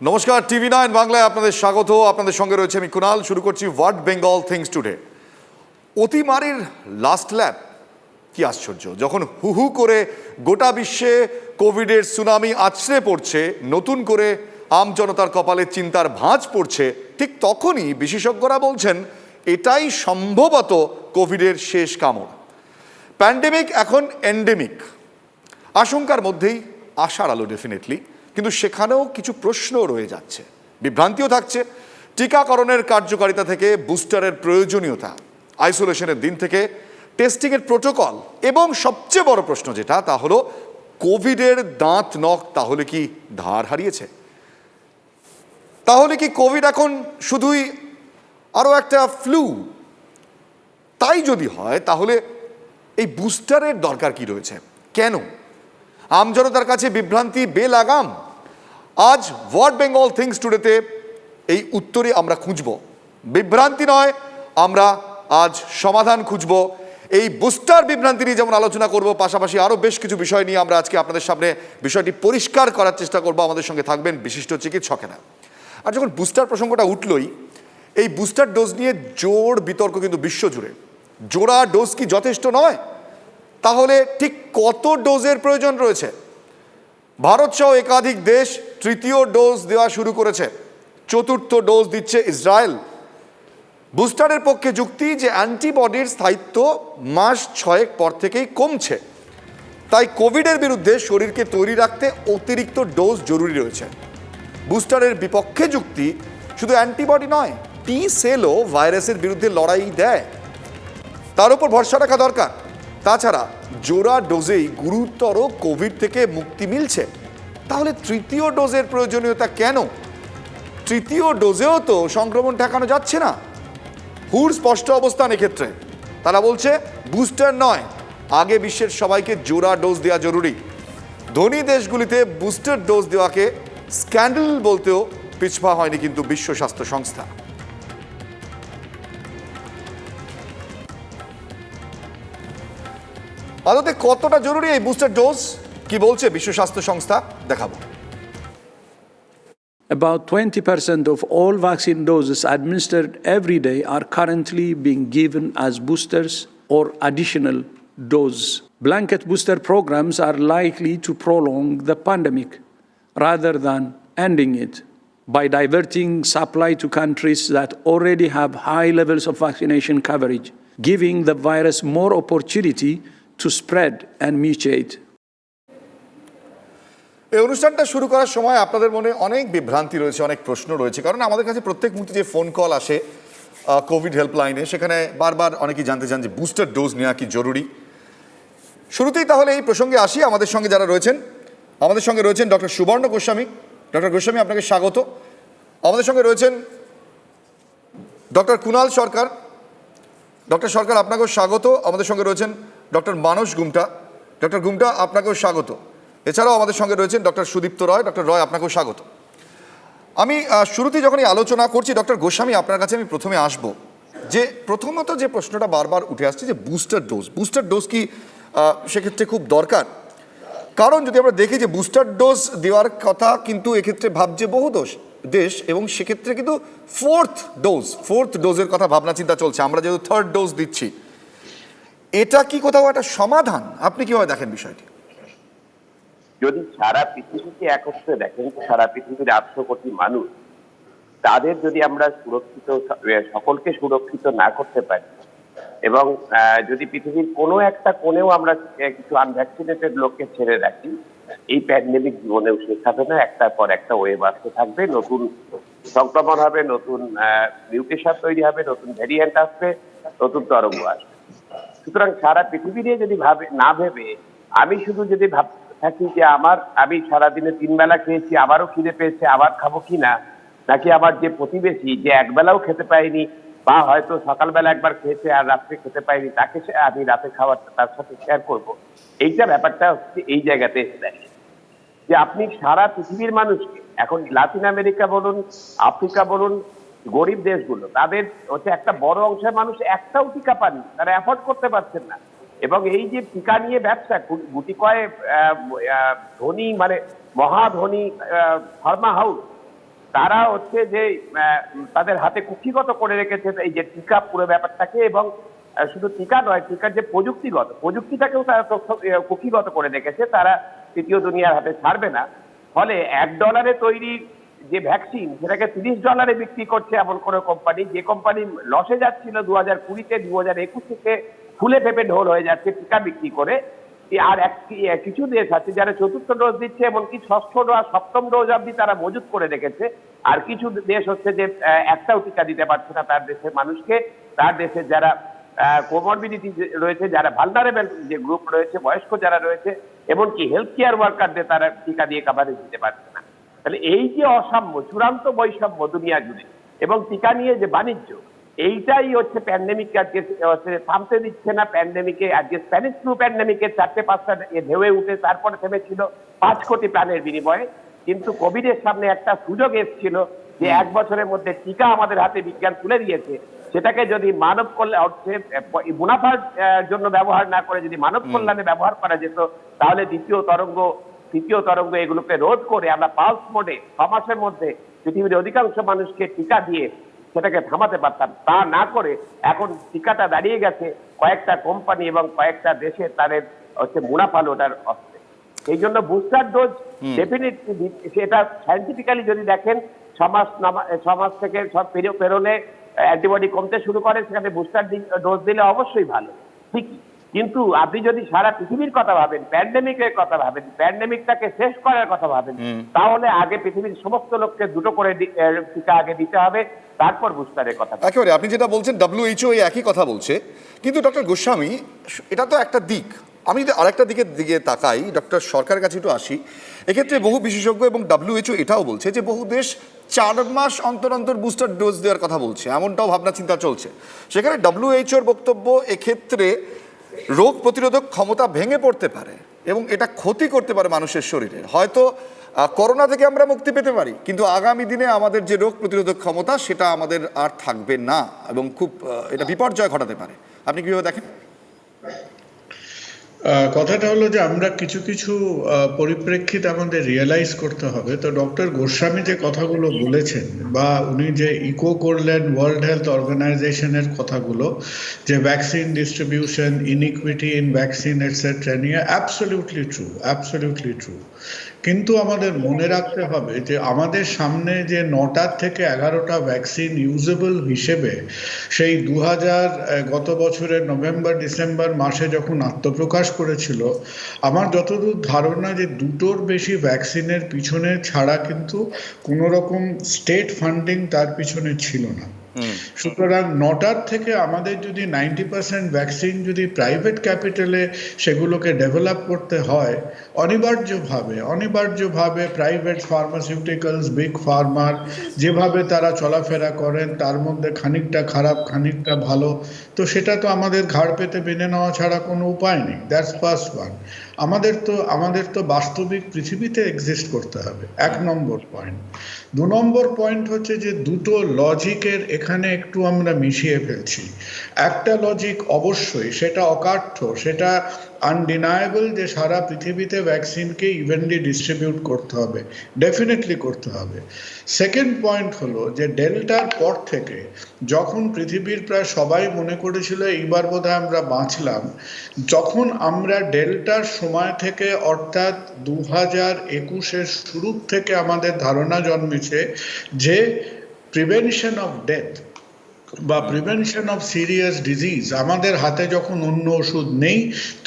নমস্কার, টিভি9 বাংলায় আপনাদের স্বাগত। আপনাদের সঙ্গে রয়েছে আমি কুনাল। শুরু করছি হোয়াট বেঙ্গল থিংস টুডে। অতিমারির লাস্ট ল্যাপ, কি আশ্চর্য! যখন হু হু করে গোটা বিশ্বে কোভিডের সুনামি আছড়ে পড়ছে, নতুন করে আমজনতার কপালে চিন্তার ভাঁজ পড়ছে, ঠিক তখনই বিশেষজ্ঞরা বলছেন এটাই সম্ভবত কোভিডের শেষ কামড়। প্যান্ডেমিক এখন এন্ডেমিক। আশঙ্কার মধ্যেই আশার আলো ডেফিনেটলি, কিন্তু সেখানেও কিছু প্রশ্ন রয়ে যাচ্ছে, বিভ্রান্তিও থাকছে। টিকাকরণের কার্যকারিতা থেকে বুস্টারের প্রয়োজনীয়তা, আইসোলেশনের দিন থেকে টেস্টিংয়ের প্রোটোকল, এবং সবচেয়ে বড় প্রশ্ন যেটা, তা হলো কোভিডের দাঁত নখ তাহলে কি ধার হারিয়েছে? তাহলে কি কোভিড এখন শুধুই আরও একটা ফ্লু? তাই যদি হয় তাহলে এই বুস্টারের দরকার কি রয়েছে? কেন আমজনতার কাছে বিভ্রান্তি বেলাগাম? আজ হোয়াট বেঙ্গল থিংস টুডেতে এই উত্তরে আমরা খুঁজব। বিভ্রান্তি নয়, আমরা আজ সমাধান খুঁজব। এই বুস্টার বিভ্রান্তি নিয়ে যেমন আলোচনা করব, পাশাপাশি আরও বেশ কিছু বিষয় নিয়ে আমরা আজকে আপনাদের সামনে বিষয়টি পরিষ্কার করার চেষ্টা করব। আমাদের সঙ্গে থাকবেন বিশিষ্ট চিকিৎসকেরা। আর যখন বুস্টার প্রসঙ্গটা উঠলই, এই বুস্টার ডোজ নিয়ে জোর বিতর্ক কিন্তু বিশ্বজুড়ে। জোড়া ডোজ কি যথেষ্ট নয়? তাহলে ঠিক কত ডোজের প্রয়োজন রয়েছে? ভারত সহ একাধিক দেশ তৃতীয় ডোজ দেওয়া শুরু করেছে, চতুর্থ ডোজ দিচ্ছে ইসরায়েল। বুস্টারের পক্ষে যুক্তি যে অ্যান্টিবডির স্থায়িত্ব মাস 6 পর থেকেই কমছে, তাই কোভিডের বিরুদ্ধে শরীরকে তৈরি রাখতে অতিরিক্ত ডোজ জরুরি রয়েছে। বুস্টারের বিপক্ষে যুক্তি শুধু অ্যান্টিবডি নয়, টি সেলও ভাইরাসের বিরুদ্ধে লড়াই দেয়, তার উপর ভরসা রাখা দরকার। তাছাড়া জোড়া ডোজেই গুরুতর কোভিড থেকে মুক্তি মিলছে, তাহলে তৃতীয় ডোজের প্রয়োজনীয়তা কেন? তৃতীয় ডোজেও তো সংক্রমণ ঠেকানো যাচ্ছে না। হুর স্পষ্ট অবস্থান এক্ষেত্রে, তারা বলছে বুস্টার নয়, আগে বিশ্বের সবাইকে জোড়া ডোজ দেওয়া জরুরি। ধনী দেশগুলিতে বুস্টার ডোজ দেওয়াকে স্ক্যান্ডাল বলতেও পিছপা হয়নি কিন্তু বিশ্ব স্বাস্থ্য সংস্থা। আদতে কতটা জরুরি এই বুস্টার ডোজ, কি বলছে বিশ্ব স্বাস্থ্য সংস্থা, দেখাবো। About 20% of all vaccine doses administered every day are currently being given as boosters or additional dose. Blanket booster programs are likely to prolong the pandemic rather than ending it by diverting supply to countries that already have high levels of vaccination coverage, giving the virus more opportunity to spread and mutate. এই অনুষ্ঠানটা শুরু করার সময় আপনাদের মনে অনেক বিভ্রান্তি রয়েছে, অনেক প্রশ্ন রয়েছে, কারণ আমাদের কাছে প্রত্যেক মুহূর্তে যে ফোন কল আসে কোভিড হেল্পলাইনে, সেখানে বারবার অনেকেই জানতে চান যে বুস্টার ডোজ নেওয়া কি জরুরি। শুরুতেই তাহলে এই প্রসঙ্গে আসি। আমাদের সঙ্গে যারা রয়েছেন, আমাদের সঙ্গে রয়েছেন ডক্টর সুবর্ণ গোস্বামী। ডক্টর গোস্বামী, আপনাকে স্বাগত। আমাদের সঙ্গে রয়েছেন ডক্টর কুনাল সরকার। ডক্টর সরকার, আপনাকেও স্বাগত। আমাদের সঙ্গে রয়েছেন ডক্টর মানস গুমটা। ডক্টর গুমটা, আপনাকেও স্বাগত। এছাড়াও আমাদের সঙ্গে রয়েছেন ডক্টর সুদীপ্ত রয়। ডক্টর রয়, আপনাকেও স্বাগত। আমি শুরুতেই যখন এই আলোচনা করছি, ডক্টর গোস্বামী, আপনার কাছে আমি প্রথমে আসব। যে প্রথমত যে প্রশ্নটা বারবার উঠে আসছে যে বুস্টার ডোজ কি সেক্ষেত্রে খুব দরকার? কারণ যদি আমরা দেখি যে বুস্টার ডোজ দেওয়ার কথা কিন্তু এক্ষেত্রে ভাবছে বহু দেশ, এবং সেক্ষেত্রে কিন্তু ফোর্থ ডোজের কথা ভাবনা চিন্তা চলছে। আমরা যেহেতু থার্ড ডোজ দিচ্ছি, এটা কি কোথাও একটা সমাধান? আপনি কিভাবে দেখেন বিষয়টি? যদি সারা পৃথিবীকে একত্রে দেখেন, সারা পৃথিবীর 800 কোটি মানুষ, তাদের যদি আমরা সকলকে সুরক্ষিত না করতে পারি, এবং যদি পৃথিবীর কোনো একটা কোণেও আমরা কিছু আনভ্যাকসিনেটেড লোককে ছেড়ে রাখি, এই প্যান্ডেমিক জীবনেও শেখাবে না। একটার পর একটা ওয়েভ আসতে থাকবে, নতুন সংক্রমণ হবে, নতুন মিউটেশন তৈরি হবে, নতুন ভ্যারিয়েন্ট আসবে, নতুন তরঙ্গ আসবে। সুতরাং সারা পৃথিবী নিয়ে যদি না ভেবে আমি শুধু যদি থাকি যে আমি সারাদিনে 3 বেলা খেয়েছি, আবারও খিদে পেয়েছে, আবার খাবো কিনা, নাকি আমার যে প্রতিবেশী যে একবেলাও খেতে পায়নি, বা হয়তো সকালবেলা একবার খেয়েছে আর রাত্রে খেতে পায়নি, তাকে আমি রাতে খাবারটা তার সাথে শেয়ার করবো, এইটা ব্যাপারটা হচ্ছে এই জায়গাতে এসে দাঁড়িয়ে যে আপনি সারা পৃথিবীর মানুষকে, এখন লাতিন আমেরিকা বলুন, আফ্রিকা বলুন, গরিব দেশগুলো, তাদের হচ্ছে একটা বড় অংশের মানুষ একটাও টিকা পাননি, তারা অ্যাফোর্ড করতে পারছেন না। এবং এই যে টিকা নিয়ে ব্যবসা, গুটি কয়েক ধনী, মানে মহাধনী ফার্মা হাউস, তারা হচ্ছে যে তাদের হাতে কুক্ষিগত করে রেখেছে এই যে টিকা পুরো ব্যাপারটাকে, এবং শুধু টিকা নয়, টিকার যে প্রযুক্তিটাকেও তারা কুক্ষিগত করে রেখেছে। তারা তৃতীয় দুনিয়ার হাতে ছাড়বে না। ফলে $1 তৈরি যে ভ্যাকসিন সেটাকে $30 বিক্রি করছে এমন কোনো কোম্পানি, যে কোম্পানি লসে যাচ্ছিল 2020-তে, 2021 থেকে ফুলে ফেপে ঢোল হয়ে যাচ্ছে টিকা বিক্রি করে। আর কিছু দেশ আছে যারা চতুর্থ ডোজ দিচ্ছে, এমনকি ষষ্ঠ ডোজ, সপ্তম ডোজ অব্দি তারা মজুত করে রেখেছে। আর কিছু দেশ হচ্ছে যে একটাও টিকা দিতে পারছে না তার দেশের মানুষকে। তার দেশের যারা কোমরবিডিটি রয়েছে, যারা ভালনারেবল যে গ্রুপ রয়েছে, বয়স্ক যারা রয়েছে, এমনকি হেলথ কেয়ার ওয়ার্কারদের তারা টিকা দিয়ে কাভারেজ দিতে পারছে না। তাহলে এই যে অসাম্য, চূড়ান্ত বৈষম্য দুনিয়া জুড়ে, এবং টিকা নিয়ে যে বাণিজ্য, এইটাই হচ্ছে প্যান্ডেমিক আজকে হচ্ছে থামতে দিচ্ছে না। প্যান্ডেমিকে আজকে স্প্যানিশ ফ্লু প্যান্ডেমিকের 4-5টা ঢেউয়ে উঠে তারপরে থেমেছিল 5 কোটি প্রাণের বিনিময়ে। কিন্তু কোভিডের সামনে একটা সুযোগ এসেছিল যে 1 বছরের মধ্যে টিকা আমাদের হাতে বিজ্ঞান তুলে দিয়েছে, সেটাকে যদি মানব কল্যাণ অর্থে মুনাফার জন্য ব্যবহার না করে যদি মানব কল্যাণে ব্যবহার করা যেত, তাহলে দ্বিতীয় তরঙ্গ এগুলোকে রোধ করে আমরা পালস মোডে 6 মাসের মধ্যে পৃথিবীর অধিকাংশ মানুষকে টিকা দিয়ে সেটাকে থামাতে পারতাম। তা না করে এখন টিকাটা দাঁড়িয়ে গেছে কয়েকটা কোম্পানি এবং কয়েকটা দেশে তাদের হচ্ছে মুনাফা লোটার অস্ত্রে। এই জন্য বুস্টার ডোজ ডেফিনেটলি, সেটা সায়েন্টিফিক্যালি যদি দেখেন, 6 মাস থেকে সব পেরোলে অ্যান্টিবডি কমতে শুরু করে, সেখানে বুস্টার ডোজ দিলে অবশ্যই ভালো, ঠিকই। কিন্তু আপনি যদি সারা পৃথিবীর কথা ভাবেন, প্যান্ডেমিকের কথা ভাবেন, প্যান্ডেমিকটাকে শেষ করার কথা ভাবেন, তাহলে আগে পৃথিবীর সমস্ত লোককে 2টো করে টিকা আগে দিতে হবে, তারপর বুস্টারের কথা। একেবারে আপনি যেটা বলছেন WHO এই একই কথা বলছে, কিন্তু ডক্টর গোস্বামী, এটা তো একটা দিক। আমি যদি আরেকটা দিকে তাকাই, ডক্টর সরকারের কাছে একটু আসি। এক্ষেত্রে বহু বিশেষজ্ঞ এবং WHO এটাও বলছে যে বহু দেশ 4 মাস অন্তর অন্তর বুস্টার ডোজ দেওয়ার কথা বলছে, এমনটাও ভাবনা চিন্তা চলছে। সেখানে WHOর বক্তব্য, এক্ষেত্রে রোগ প্রতিরোধক ক্ষমতা ভেঙে পড়তে পারে এবং এটা ক্ষতি করতে পারে মানুষের শরীরে। হয়তো করোনা থেকে আমরা মুক্তি পেতে পারি, কিন্তু আগামী দিনে আমাদের যে রোগ প্রতিরোধক ক্ষমতা সেটা আমাদের আর থাকবে না এবং খুব এটা বিপর্যয় ঘটাতে পারে। আপনি কিভাবে দেখেন? কথাটা হলো যে আমরা কিছু কিছু পরিপ্রেক্ষিত আমাদের রিয়েলাইজ করতে হবে। তো ডক্টর গোস্বামী যে কথাগুলো বলেছেন, বা উনি যে ইকো করলেন ওয়ার্ল্ড হেলথ অর্গানাইজেশনের কথাগুলো, যে vaccine distribution, inequity in vaccine etcetera নিয়ে, অ্যাবসলিউটলি ট্রু। কিন্তু আমাদের মনে রাখতে হবে যে আমাদের সামনে যে 9টা থেকে 11টা ভ্যাকসিন ইউজেবল হিসেবে সেই 2000 গত বছরের নভেম্বর-ডিসেম্বর মাসে যখন আত্মপ্রকাশ করেছিল, আমার যতদূর ধারণা যে 2টোর বেশি ভ্যাকসিনের পিছনে ছাড়া কিন্তু কোনো রকম স্টেট ফান্ডিং তার পিছনে ছিল না। সুতরাং 9টার থেকে আমাদের যদি 90% ভ্যাকসিন যদি প্রাইভেট ক্যাপিটালে সেগুলোকে ডেভেলপ করতে হয়, অনিবার্যভাবে প্রাইভেট ফার্মাসিউটিক্যালস, বিগ ফার্মার যেভাবে তারা চলাফেরা করেন, তার মধ্যে খানিকটা খারাপ খানিকটা ভালো, তো সেটা তো আমাদের ঘাড় পেতে মেনে নেওয়া ছাড়া কোনো উপায় নেই। That's first one. আমাদের তো বাস্তবিক পৃথিবীতে এক্সিস্ট করতে হবে, 1 নম্বর পয়েন্ট। 2 নম্বর পয়েন্ট হচ্ছে যে 2টো লজিকের এখানে একটু আমরা মিশিয়ে ফেলছি। একটা লজিক অবশ্যই, সেটা অকাঠ্য, সেটা আনডিনায়েবল, যে সারা পৃথিবীতে ভ্যাকসিনকে ইভেনলি ডিস্ট্রিবিউট করতে হবে, ডেফিনেটলি করতে হবে। সেকেন্ড পয়েন্ট হলো যে ডেল্টার পর থেকে যখন পৃথিবীর প্রায় সবাই মনে করেছিল এইবার বোধহয় আমরা বাঁচলাম, যখন আমরা ডেল্টার সময় থেকে, অর্থাৎ 2021-এর শুরুর থেকে আমাদের ধারণা জন্মেছে যে প্রিভেনশন অফ ডেথ বা প্রিভেনশন অফ সিরিয়াস ডিজিজ আমাদের হাতে যখন অন্য ওষুধ নেই,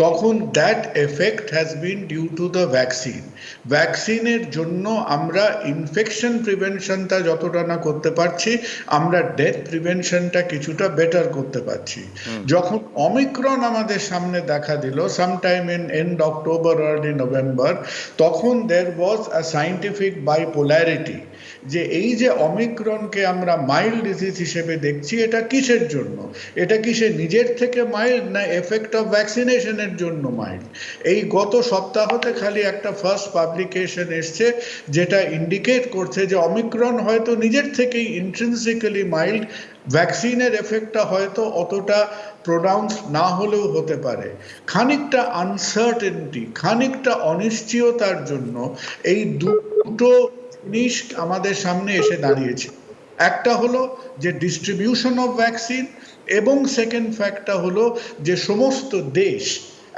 তখন that effect has been due to the vaccine. ভ্যাকসিনের জন্য আমরা ইনফেকশন প্রিভেনশনটা যতটা না করতে পারছি, আমরা ডেথ প্রিভেনশনটা কিছুটা বেটার করতে পারছি। যখন অমিক্রন আমাদের সামনে দেখা দিল sometime in end October, early November, তখন দেয়ার ওয়াজ আ সায়েন্টিফিক বাইপোলারিটি, যে এই যে অমিক্রনকে আমরা মাইল্ড ডিজিজ হিসেবে দেখছি, এটা কিসের জন্য? এটা কি সে নিজের থেকে মাইল্ড, না এফেক্ট অফ ভ্যাকসিনেশনের জন্য মাইল্ড? এই গত সপ্তাহতে খালি একটা ফার্স্ট পাবলিকেশন এসছে যেটা ইন্ডিকেট করছে যে অমিক্রন হয়তো নিজের থেকেই ইন্ট্রিনসিক্যালি মাইল্ড, ভ্যাকসিনের এফেক্টটা হয়তো অতটা প্রোনাউন্স না হলেও হতে পারে। খানিকটা আনসার্টেনটি, খানিকটা অনিশ্চয়তার জন্য এই দুটো জিনিস আমাদের সামনে এসে দাঁড়িয়েছে। একটা হলো যে ডিস্ট্রিবিউশন অফ ভ্যাকসিন, এবং সেকেন্ড ফ্যাক্টটা হলো যে সমস্ত দেশ,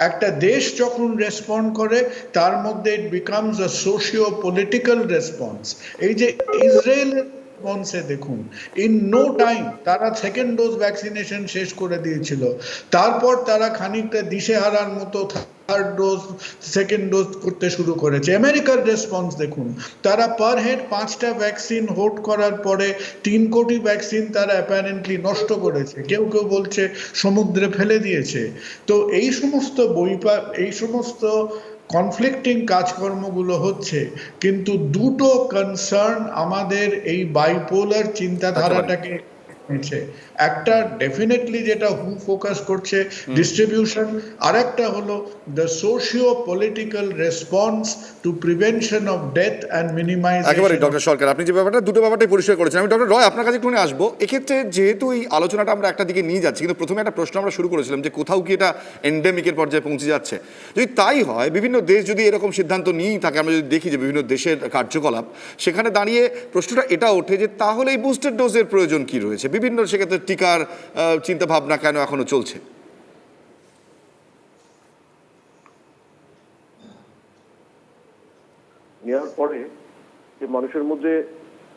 একটা দেশ যখন রেসপন্ড করে তার মধ্যে it becomes a socio political response. এই যে ইসরায়েলের রেসপন্সে দেখুন, ইন নো টাইম তারা সেকেন্ড ডোজ ভ্যাকসিনেশন শেষ করে দিয়েছিল, তারপর তারা খানিকটা দিশেহারার মতো থার্ড ডোজ সেকেন্ড ডোজ করতে শুরু করেছে। আমেরিকার রেসপন্স দেখুন, তারা পার হেড 5টা ভ্যাকসিন হোল্ড করার পরে 3 কোটি ভ্যাকসিন তারা অ্যাপারেন্টলি নষ্ট করেছে, কেউ কেউ বলছে সমুদ্রে ফেলে দিয়েছে। তো এই সমস্ত কনফ্লিক্টিং কাজকর্মগুলো হচ্ছে, কিন্তু দুটো কনসার্ন আমাদের এই বাইপোলার চিন্তাধারাটাকে নিচ্ছে। একটা ডেফিনেটলি যেটা হু ফোকাস করছে ডিস্ট্রিবিউশন, আর একটা হলো the socio political response to prevention of death and minimisation. একেবারে ডক্টর সরকার, আপনি যে ব্যাপারটা দুটো ব্যাপারটাই পরিষ্কার করেছেন। আমি ডক্টর রয় আপনার কাছে একটু আসবো। এক্ষেত্রে যেহেতু এই আলোচনাটা আমরা একটা দিকে নিয়ে যাচ্ছি, কিন্তু প্রথমে একটা প্রশ্ন আমরা শুরু করেছিলাম যে কোথাও কি এটা এন্ডেমিকের পর্যায়ে পৌঁছে যাচ্ছে। যদি তাই হয়, বিভিন্ন দেশ যদি এরকম সিদ্ধান্ত নিয়েই থাকে, আমরা যদি দেখি যে বিভিন্ন দেশের কার্যকলাপ, সেখানে দাঁড়িয়ে প্রশ্নটা এটা ওঠে যে তাহলে এই বুস্টার ডোজের প্রয়োজন কি রয়েছে? বিভিন্ন সেক্ষেত্রে টিকার চিন্তাভাবনা কেন এখনো চলছে? নেওয়ার পরে যে মানুষের মধ্যে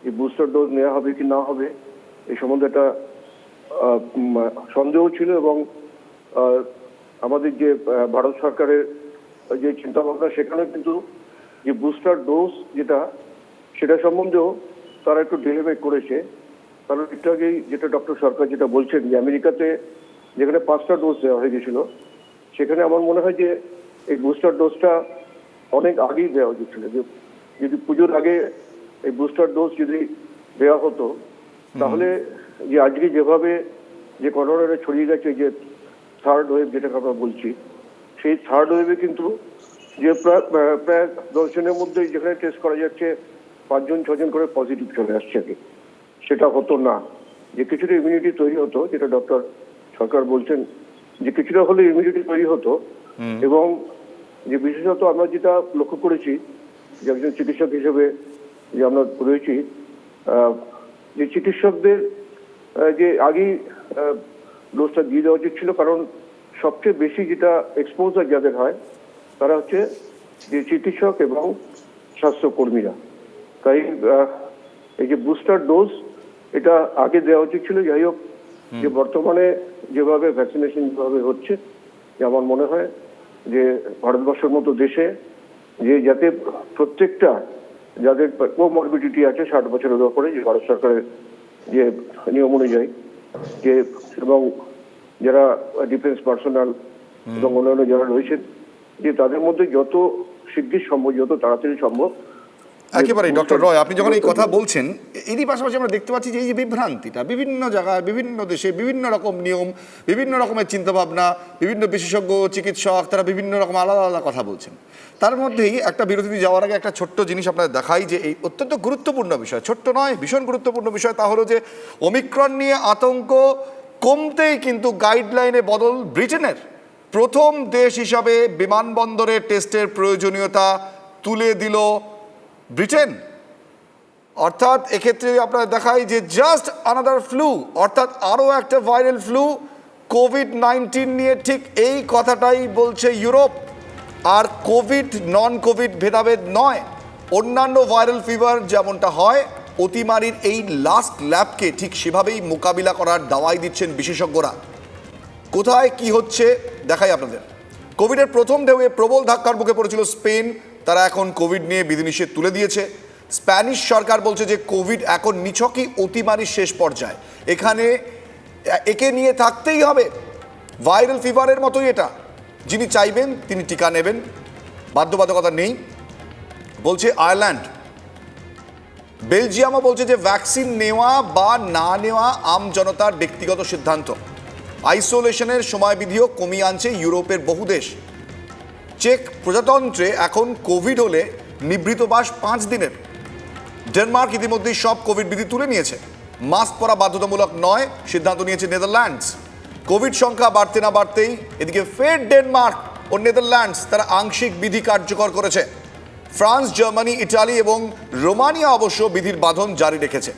এই বুস্টার ডোজ নেওয়া হবে কি না হবে এই সম্বন্ধে একটা সন্দেহ ছিল, এবং আমাদের যে ভারত সরকারের যে চিন্তাভাবনা, সেখানে কিন্তু যে বুস্টার ডোজ সেটা সম্বন্ধেও তারা একটু ডিলে করেছে। কারণ একটু আগেই যেটা ডক্টর সরকার যেটা বলছেন যে আমেরিকাতে যেখানে 5টা ডোজ দেওয়া হয়ে গেছিল, সেখানে আমার মনে হয় যে এই বুস্টার ডোজটা অনেক আগেই দেওয়া উচিত ছিল। যে যদি পুজোর আগে এই বুস্টার ডোজ যদি দেওয়া হতো, তাহলে যে আজকে যেভাবে যে করোনাটা ছড়িয়ে গেছে, যে থার্ড ওয়েভ যেটাকে আমরা বলছি, সেই থার্ড ওয়েভে কিন্তু যে প্রায় 10 জনের মধ্যে যেখানে টেস্ট করা যাচ্ছে 5 জন 6 জন করে পজিটিভ চলে আসছে আগে। সেটা হতো না, যে কিছুটা ইমিউনিটি তৈরি হতো, যেটা ডক্টর সরকার বলছেন যে কিছুটা হলে ইমিউনিটি তৈরি হতো। এবং যে বিশেষত আমরা যেটা লক্ষ্য করেছি যে একজন চিকিৎসক হিসেবে যে আমরা রয়েছি, যে চিকিৎসকদের যে আগেই ডোজটা দিয়ে দেওয়া উচিত ছিল। কারণ সবচেয়ে বেশি যেটা এক্সপোজার যাদের হয় তারা হচ্ছে যে চিকিৎসক এবং স্বাস্থ্যকর্মীরা। তাই এই যে বুস্টার ডোজ এটা আগে দেওয়া উচিত ছিল। যাই হোক, যে বর্তমানে যেভাবে ভ্যাকসিনেশন যেভাবে হচ্ছে, আমার মনে হয় যে ভারতবর্ষের মতো দেশে যে যাতে প্রত্যেকটা যাদের কোমরবিডিটি আছে 60 বছরের উপরে, যে ভারত সরকারের যে নিয়ম অনুযায়ী, যে এবং যারা ডিফেন্স পার্সোনাল এবং অন্যান্য যারা রয়েছেন, যে তাদের মধ্যে যত শিগগির সম্ভব, যত তাড়াতাড়ি সম্ভব। একেবারেই ডক্টর রয়, আপনি যখন এই কথা বলছেন, এরই পাশাপাশি আমরা দেখতে পাচ্ছি যে এই যে বিভ্রান্তিটা বিভিন্ন জায়গায়, বিভিন্ন দেশে বিভিন্ন রকম নিয়ম, বিভিন্ন রকমের চিন্তাভাবনা, বিভিন্ন বিশেষজ্ঞ চিকিৎসক তারা বিভিন্ন রকম আলাদা আলাদা কথা বলছেন। তার মধ্যেই একটা বিরতিতে যাওয়ার আগে একটা ছোট্ট জিনিস আপনাদের দেখাই, যে এই অত্যন্ত গুরুত্বপূর্ণ বিষয়, ছোট্ট নয়, ভীষণ গুরুত্বপূর্ণ বিষয়। তা হলো যে ওমিক্রন নিয়ে আতঙ্ক কমতেই কিন্তু গাইডলাইনে বদল ব্রিটেনের। প্রথম দেশ হিসাবে বিমানবন্দরে টেস্টের প্রয়োজনীয়তা তুলে দিল ব্রিটেন। অর্থাৎ এক্ষেত্রে আপনারা দেখাই যে জাস্ট আনাদার ফ্লু, অর্থাৎ আরও একটা ভাইরাল ফ্লু, কোভিড-19 নিয়ে ঠিক এই কথাটাই বলছে ইউরোপ। আর কোভিড নন কোভিড ভেদাভেদ নয়, অন্যান্য ভাইরাল ফিভার যেমনটা হয়, অতিমারির এই লাস্ট ল্যাবকে ঠিক সেভাবেই মোকাবিলা করার দাওয়াই দিচ্ছেন বিশেষজ্ঞরা। কোথায় কি হচ্ছে দেখাই আপনাদের। কোভিডের প্রথম ঢেউয়ে প্রবল ধাক্কার মুখে পড়েছিল স্পেন, তারা এখন কোভিড নিয়ে বিধিনিষেধ তুলে দিয়েছে। স্প্যানিশ সরকার বলছে যে কোভিড এখন নিছকই অতিমারির শেষ পর্যায়ে, এখানে একে নিয়ে থাকতেই হবে, ভাইরাল ফিভারের মতোই এটা, যিনি চাইবেন তিনি টিকা নেবেন, বাধ্যবাধকতা নেই বলছে আয়ারল্যান্ড। বেলজিয়ামও বলছে যে ভ্যাকসিন নেওয়া বা না নেওয়া আম জনতার ব্যক্তিগত সিদ্ধান্ত। আইসোলেশনের সময়বিধিও কমিয়ে আনছে ইউরোপের বহু দেশ। চেক প্রজাতন্ত্রে এখন কোভিড হলে নিবৃত্তবাস 5 দিনের। ডেনমার্ক ইতিমধ্যেই সব কোভিড বিধি তুলে নিয়েছে, মাস্ক পরা বাধ্যতামূলক নয়, সিদ্ধান্ত নিয়েছে নেদারল্যান্ডস। কোভিড সংখ্যা বাড়তে না বাড়তেই এদিকে ফের ডেনমার্ক ও নেদারল্যান্ডস তারা আংশিক বিধি কার্যকর করেছে। ফ্রান্স, জার্মানি, ইটালি এবং রোমানিয়া অবশ্য বিধির বাঁধন জারি রেখেছে।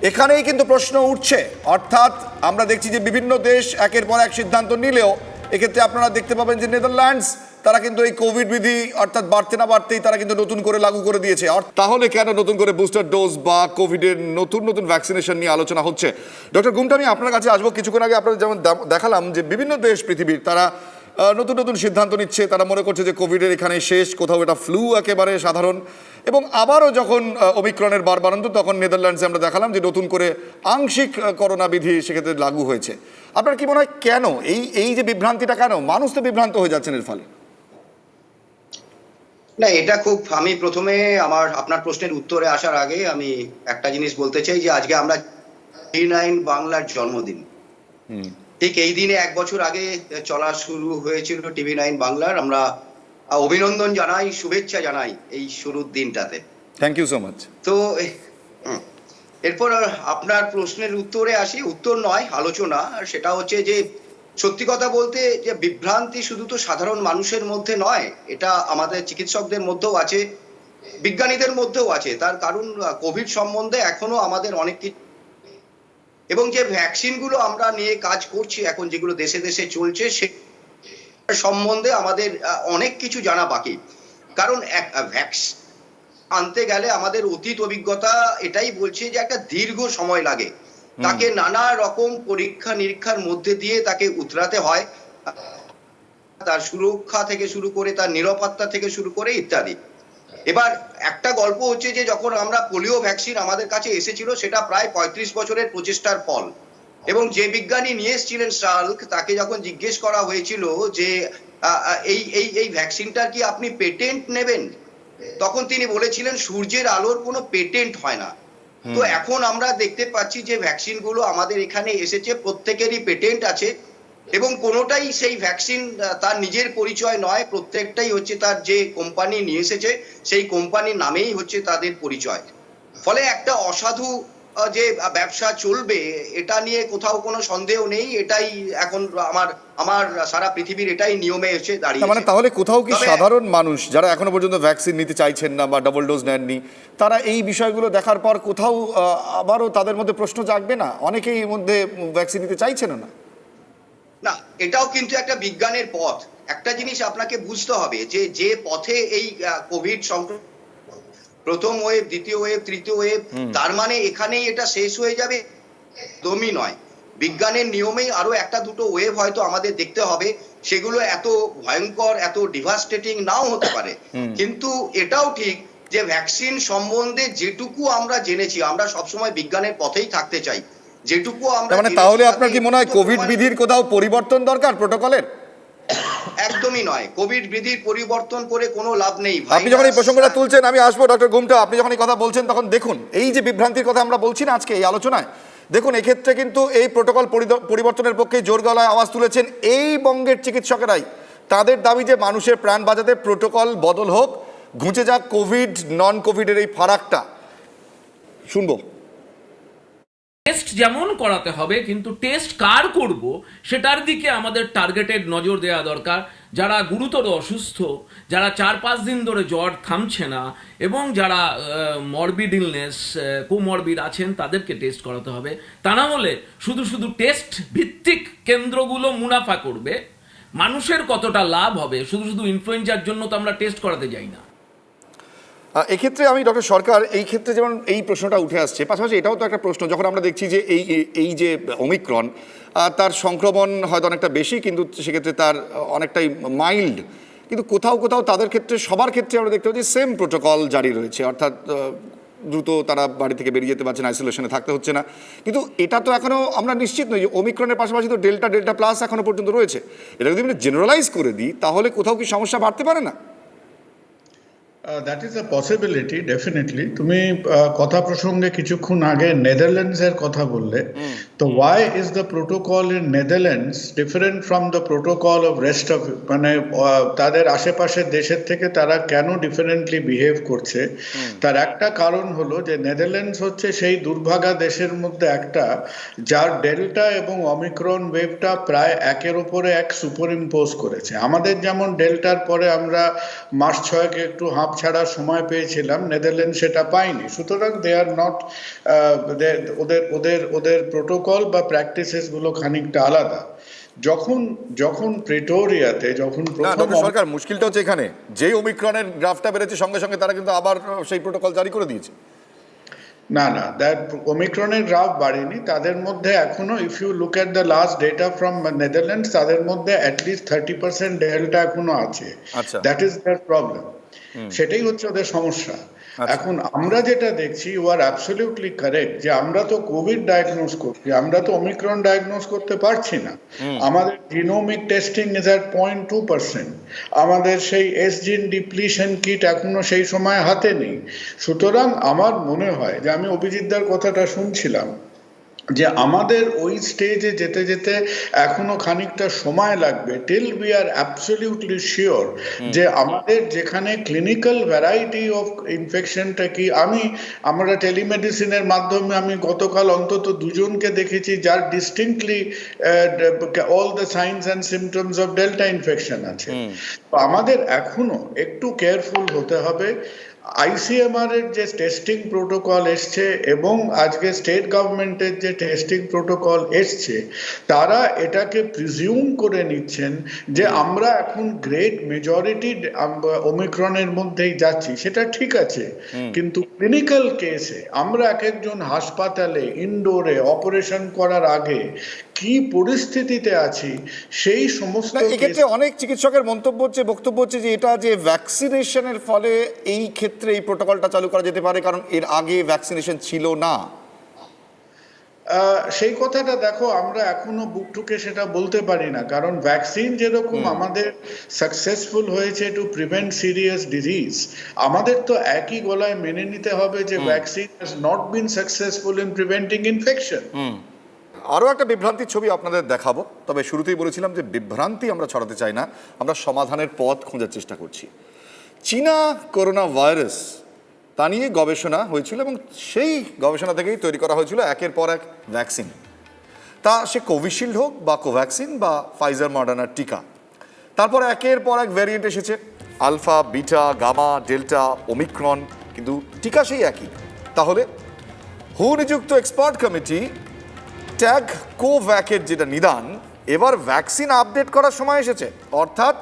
এখানেই কিন্তু প্রশ্ন উঠছে, অর্থাৎ আমরা দেখছি যে বিভিন্ন দেশ একের পর এক সিদ্ধান্ত নিলেও এক্ষেত্রে আপনারা দেখতে পাবেন যে নেদারল্যান্ডস তারা কিন্তু এই কোভিড বিধি অর্থাৎ বাড়তে না বাড়তেই তারা কিন্তু নতুন করে লাগু করে দিয়েছে। তাহলে কেন নতুন করে বুস্টার ডোজ বা কোভিডের নতুন নতুন ভ্যাকসিনেশন নিয়ে আলোচনা হচ্ছে? ডক্টর গুমটা, আমি আপনার কাছে আসবো। কিছুক্ষণ আগে আপনাদের যেমন দেখালাম যে বিভিন্ন দেশ পৃথিবীর তারা নতুন নতুন সিদ্ধান্ত নিচ্ছে, তারা মনে করছে যে কোভিডের এখানে শেষ, কোথাও এটা ফ্লু একেবারে সাধারণ। এবং আবারও যখন ওমিক্রনের বাড়ন্ত, তখন নেদারল্যান্ডসে আমরা দেখালাম যে নতুন করে আংশিক করোনা বিধি সেক্ষেত্রে লাগু হয়েছে। আপনার কি মনে হয় কেন এই যে বিভ্রান্তিটা, কেন মানুষ তো বিভ্রান্ত হয়ে যাচ্ছেন এর ফলে? না, এটা খুব, আমি প্রথমে আপনার প্রশ্নের উত্তরে আসার আগে আমি একটা জিনিস বলতে চাই যে আজকে আমরা টিভি9 বাংলার জন্মদিন। ঠিক এই দিনে 1 বছর আগে চলা শুরু হয়েছিল টিভি9 বাংলার। আমরা অভিনন্দন জানাই, শুভেচ্ছা জানাই এই শুরুর দিনটাতে। Thank you so much. তো এরপর আপনার প্রশ্নের উত্তরে আসি, উত্তর নয় আলোচনা। আর সেটা হচ্ছে যে সত্যি কথা বলতে যে বিভ্রান্তি শুধু তো সাধারণ মানুষের মধ্যে নয়, এটা আমাদের চিকিৎসকদের মধ্যেও আছে, বিজ্ঞানীদের মধ্যেও আছে। তার কারণ কোভিড সম্বন্ধে এখনো আমাদের অনেক কিছু, এবং যে ভ্যাকসিনগুলো আমরা নিয়ে কাজ করছি এখন, যেগুলো দেশে দেশে চলছে, সে সম্বন্ধে আমাদের অনেক কিছু জানা বাকি। কারণ ভ্যাকসিন আনতে গেলে আমাদের অতীত অভিজ্ঞতা এটাই বলছে যে একটা দীর্ঘ সময় লাগে, তাকে নানা রকম পরীক্ষা নিরীক্ষার মধ্যে দিয়ে তাকে উতরাতে হয়, তার সুরক্ষা থেকে শুরু করে তার নিরাপত্তা থেকে শুরু করে ইত্যাদি। এবার একটা গল্প হচ্ছে যে যখন আমরা পোলিও ভ্যাকসিন আমাদের কাছে এসেছিল, সেটা প্রায় 35 বছরের প্রচেষ্টার ফল। এবং যে বিজ্ঞানী নিয়ে এসেছিলেন সাল্ক, তাকে যখন জিজ্ঞেস করা হয়েছিল যে এই ভ্যাকসিনটার কি আপনি পেটেন্ট নেবেন, তখন তিনি বলেছিলেন সূর্যের আলোর কোনো পেটেন্ট হয় না। তো এখন আমরা দেখতে পাচ্ছি যে ভ্যাকসিনগুলো আমাদের এখানে এসেছে, প্রত্যেকেরই পেটেন্ট আছে, এবং কোনোটাই সেই ভ্যাকসিন তার নিজের পরিচয় নয়, প্রত্যেকটাই হচ্ছে তার যে কোম্পানি নিয়ে এসেছে সেই কোম্পানির নামেই হচ্ছে তাদের পরিচয়। ফলে একটা অসাধু যে ব্যবসা চলবে, এটা নিয়ে কোথাও কোনো সন্দেহ নেই। এটাই এখন আমার সারা পৃথিবীর এটাই নিয়মে এসে দাঁড়িয়েছে। মানে তাহলে কোথাও কি সাধারণ মানুষ যারা এখনো পর্যন্ত ভ্যাকসিন নিতে চাইছেন না বা ডাবল ডোজ নেননি, তারা এই বিষয়গুলো দেখার পর কোথাও আবারও তাদের মধ্যে প্রশ্ন জাগবে না? অনেকেই এর মধ্যে ভ্যাকসিন নিতে চাইছেন না। না, এটাও কিন্তু একটা বিজ্ঞানের পথ। একটা জিনিস আপনাকে বুঝতে হবে যে পথে এই কোভিড সংক্রমণ, প্রথম ওয়েভ, দ্বিতীয় ওয়েভ, তৃতীয় ওয়েভ, তার মানে এখানেই এটা শেষ হয়ে যাবে, একদমই নয়। বিজ্ঞানের নিয়মেই আরো একটা দুটো ওয়েভ হয়তো আমাদের দেখতে হবে, সেগুলো এত ভয়ঙ্কর, এত ডিভাস্টেটিং নাও হতে পারে। কিন্তু এটাও ঠিক যে ভ্যাকসিন সম্বন্ধে যেটুকু আমরা জেনেছি, আমরা সবসময় বিজ্ঞানের পথেই থাকতে চাই, যেটুকু আমরা মানে তাহলে আপনার কি মনে হয় কোভিড বিধির কোথাও পরিবর্তন দরকার প্রটোকলের? একদমই নয়, কোভিড বিধির পরিবর্তন করে কোনো লাভ নেই। আপনি যখন এই প্রসঙ্গটা তুলছেন, আমি আসবো ডক্টর গুমটা, আপনি যখন এই কথা বলছেন তখন দেখুন এই যে বিভ্রান্তির কথা আমরা বলছি না আজকে এই আলোচনায়, দেখুন এক্ষেত্রে কিন্তু এই প্রোটোকল পরিবর্তনের পক্ষে জোর গলায় আওয়াজ তুলেছেন এই বঙ্গের চিকিৎসকেরাই। তাদের দাবি যে মানুষের প্রাণ বাঁচাতে প্রোটোকল বদল হোক, ঘুঁচে যাক কোভিড নন কোভিডের এই ফারাকটা। শুনবো। টেস্ট যেমন করাতে হবে, কিন্তু টেস্ট কার করব সেটার দিকে আমাদের টার্গেটেড নজর দেওয়া দরকার। যারা গুরুতর অসুস্থ, যারা 4-5 দিন ধরে জ্বর থামছে না, এবং যারা মরবিড ইলনেস, কোমরবিড আছেন, তাদেরকে টেস্ট করাতে হবে। তা না হলে শুধু টেস্ট ভিত্তিক কেন্দ্রগুলো মুনাফা করবে, মানুষের কতটা লাভ হবে? শুধু ইনফ্লুয়েঞ্জার জন্য তো আমরা টেস্ট করাতে যাই না। এক্ষেত্রে আমি ডক্টর সরকার, এই ক্ষেত্রে যেমন এই প্রশ্নটা উঠে আসছে, পাশাপাশি এটাও তো একটা প্রশ্ন, যখন আমরা দেখছি যে এই যে ওমিক্রন, তার সংক্রমণ হয়তো অনেকটা বেশি, কিন্তু সেক্ষেত্রে তার অনেকটাই মাইল্ড, কিন্তু কোথাও কোথাও তাদের ক্ষেত্রে, সবার ক্ষেত্রে আমরা দেখতে পাচ্ছি সেম প্রোটোকল জারি রয়েছে, অর্থাৎ দ্রুত তারা বাড়ি থেকে বেরিয়ে যেতে পারছে না, আইসোলেশনে থাকতে হচ্ছে না। কিন্তু এটা তো এখনও আমরা নিশ্চিত নই যে ওমিক্রনের পাশাপাশি তো ডেল্টা প্লাস এখনও পর্যন্ত রয়েছে। এটা যদি আমরা জেনারেলাইজ করে দিই, তাহলে কোথাও কি সমস্যা বাড়তে পারে না? That is a possibility, definitely. তুমি কথা প্রসঙ্গে কিছুক্ষণ আগে নেদারল্যান্ডসের কথা বললে, তো why is the protocol in Netherlands different from the protocol of rest of মানে তাদের আশেপাশের দেশের থেকে তারা কেন ডিফারেন্টলি বিহেভ করছে? তার একটা কারণ হলো যে নেদারল্যান্ডস হচ্ছে সেই দুর্ভাগা দেশের মধ্যে একটা, যার ডেল্টা এবং অমিক্রন ওয়েভটা প্রায় একের উপরে এক সুপার ইম্পোজ করেছে। আমাদের যেমন ডেল্টার পরে আমরা মাস 6 একটু হাঁপ ছাড়ার সময় পেয়েছিলাম, নেদারল্যান্ড সেটা পায়নি। সুতরাং দে আর নট, ওদের প্রোটোকল বা প্র্যাকটিসেস গুলো খানিকটা আলাদা। যখন প্রেটোরিয়াতে যখন না প্রথম ডক্টর সরকার, মুশকিলটা হচ্ছে এখানে যেই ওমিক্রনের গ্রাফটা বেড়েছে সঙ্গে সঙ্গে তারা কিন্তু আবার সেই প্রোটোকল জারি করে দিয়েছে। না দ্যাট ওমিক্রনের গ্রাফ বাড়েনি, তাদের মধ্যে এখনো if you look at the last data from Netherlands, তাদের মধ্যে অ্যাটলিস্ট 30% ডেল্টা এখনো আছে। আচ্ছা। দ্যাট ইজ দ্যার প্রবলেম, সেটাই হচ্ছে ওদের সমস্যা। এখন আমরা যেটা দেখছি, ইউ আর অ্যাবসলিউটলি কারেক্ট, যে আমরা তো কোভিড ডায়াগনোজ করছি, আমরা তো ওমিক্রন ডায়াগনোজ করতে পারছি না। আমাদের জিনোমিক টেস্টিং ইজ এট 0.2%, আমাদের সেই এস জিন ডিপ্লিশন কিট এখনো সেই সময় হাতে নেই। সুতরাং আমার মনে হয় যে, আমি অভিজিৎদার কথাটা শুনছিলাম, যে আমাদের ওই স্টেজে যেতে যেতে এখনো খানিকটা সময় লাগবে, till we are absolutely sure যে আমাদের যেখানে ক্লিনিক্যাল ভ্যারাইটি অফ ইনফেকশনটা কি। আমরা টেলিমেডিসিনের মাধ্যমে আমি গতকাল অন্তত দুজনকে দেখেছি যার distinctly all the Cynos and symptoms of delta infection আছে। তো আমাদের এখনো একটু কেয়ারফুল হতে হবে। আইসিএমআর এর যে টেস্টিং প্রোটোকল এসছে এবং আজকে স্টেট গভর্নমেন্টের যে টেস্টিং প্রোটোকল এসছে, তারা এটাকে প্রিজিউম করে নিচ্ছেন যে আমরা এখন গ্রেট মেজরিটি ওমিক্রনের মধ্যেই যাচ্ছি। সেটা ঠিক আছে, কিন্তু ক্লিনিক্যাল কেসে আমরা এক একজন হাসপাতালে ইনডোরে অপারেশন করার আগে কি পরিস্থিতিতে আছি সেই সমস্ত। এক্ষেত্রে অনেক চিকিৎসকের বক্তব্য হচ্ছে যে এটা যে ভ্যাকসিনেশনের ফলে এই ক্ষেত্রে এই প্রোটোকলটা চালু করা যেতে পারে, কারণ এর আগে ভ্যাকসিনেশন ছিল না। সেই কথাটা দেখো, আমরা এখনো বুক ঠুকে সেটা বলতে পারি না, কারণ ভ্যাকসিন যেরকম আমাদের সাকসেসফুল হয়েছে টু প্রিভেন্ট সিরিয়াস ডিজিজ, আমাদের তো একই গলায় মেনে নিতে হবে যে vaccine has not been successful in preventing infection. আরও একটা বিভ্রান্তির ছবি আপনাদের দেখাবো, তবে শুরুতেই বলেছিলাম যে বিভ্রান্তি আমরা ছড়াতে চাই না, আমরা সমাধানের পথ খোঁজার চেষ্টা করছি। চীনা করোনা ভাইরাস তা নিয়ে গবেষণা হয়েছিল এবং সেই গবেষণা থেকেই তৈরি করা হয়েছিল একের পর এক ভ্যাকসিন। তা সে কোভিশিল্ড হোক বা কোভ্যাক্সিন বা ফাইজার মডার্নার টিকা, তারপর একের পর এক ভ্যারিয়েন্ট এসেছে, alpha, beta, gamma, delta, omicron, কিন্তু টিকা সেই একই। তাহলে হু নিযুক্ত এক্সপার্ট কমিটি ট্যাগ কোভ্যাকের যেটা নিদান, এবার ভ্যাকসিন আপডেট করার সময় এসেছে, অর্থাৎ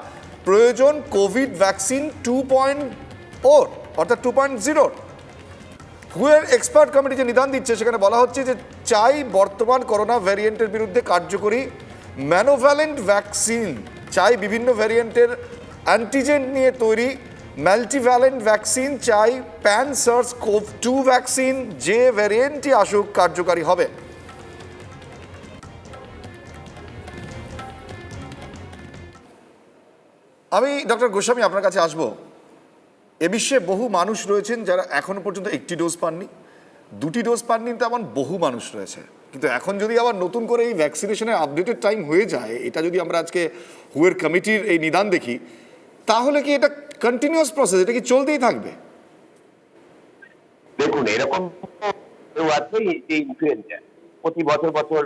প্রয়োজন কোভিড ভ্যাকসিন 2.0 অর্থাৎ 2.0। হুয়ের এক্সপার্ট কমিটি যে নিদান দিচ্ছে সেখানে বলা হচ্ছে যে চাই বর্তমান করোনা ভ্যারিয়েন্টের বিরুদ্ধে কার্যকরী ম্যানোভ্যালেন্ট ভ্যাকসিন, চাই বিভিন্ন ভ্যারিয়েন্টের অ্যান্টিজেন নিয়ে তৈরি মাল্টিভ্যালেন্ট ভ্যাকসিন, চাই প্যান সার্স কোভ 2 ভ্যাকসিন, যে ভ্যারিয়েন্টই আসুক কার্যকারী হবে। আমি ডক্টর গোস্বামী আপনার কাছে আসব। এ বিশ্বে বহু মানুষ রয়েছেন যারা এখনো পর্যন্ত 1টি ডোজ পাননি, 2টি ডোজ পাননি, তেমন বহু মানুষ রয়েছে। কিন্তু এখন যদি আবার নতুন করে এই ভ্যাকসিনেশনের আপডেটেড টাইম হয়ে যায়, এটা যদি আমরা আজকে হুয়ের কমিটির এই নিদান দেখি, তাহলে কি এটা কন্টিনিউয়াস প্রসেস, এটা কি চলতেই থাকবে? দেখুন, এরকম কেউ আছে যে ইনফ্লুয়েঞ্জা প্রতি বছর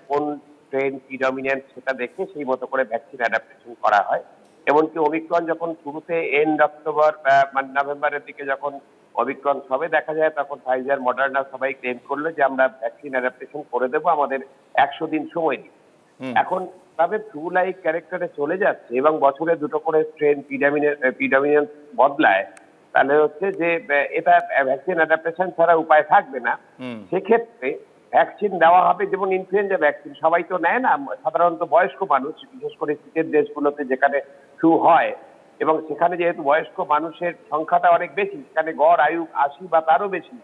কোন ট্রেন কি ডমিনেন্ট সেটা দেখে সেই মতো করে ভ্যাকসিন অ্যাডাপ্টেশন করা হয়। এমনকি ওমিক্রন যখন শুরুতে এন্ড অক্টোবর মানে নভেম্বরের দিকে যখন ওমিক্রন সবে দেখা যায়, তখন ফাইজার মডার্না সবাই ক্লেম করলো যে আমরা ভ্যাকসিন অ্যাডাপ্টেশন করে দেবো, আমাদের 100 দিন সময় দিই। এখন তবে ফ্লু লাইক ক্যারেক্টারে চলে যাচ্ছে এবং বছরে 2টো করে স্ট্রেন প্রিডমিনেন্স বদলায়, তাহলে হচ্ছে যে এটা ভ্যাকসিন অ্যাডাপ্টেশন ছাড়া উপায় থাকবে না। সেক্ষেত্রে ভ্যাকসিন দেওয়া হবে, যেমন ইনফ্লুয়েঞ্জা ভ্যাকসিন সবাই তো নেয় না, সাধারণত বয়স্ক মানুষ, বিশেষ করে শীতের দেশগুলোতে যেখানে ফ্লু হয় এবং সেখানে যেহেতু বয়স্ক মানুষের সংখ্যাটা অনেক বেশি, সেখানে গড় আয়ু 80 বা তারও বেশি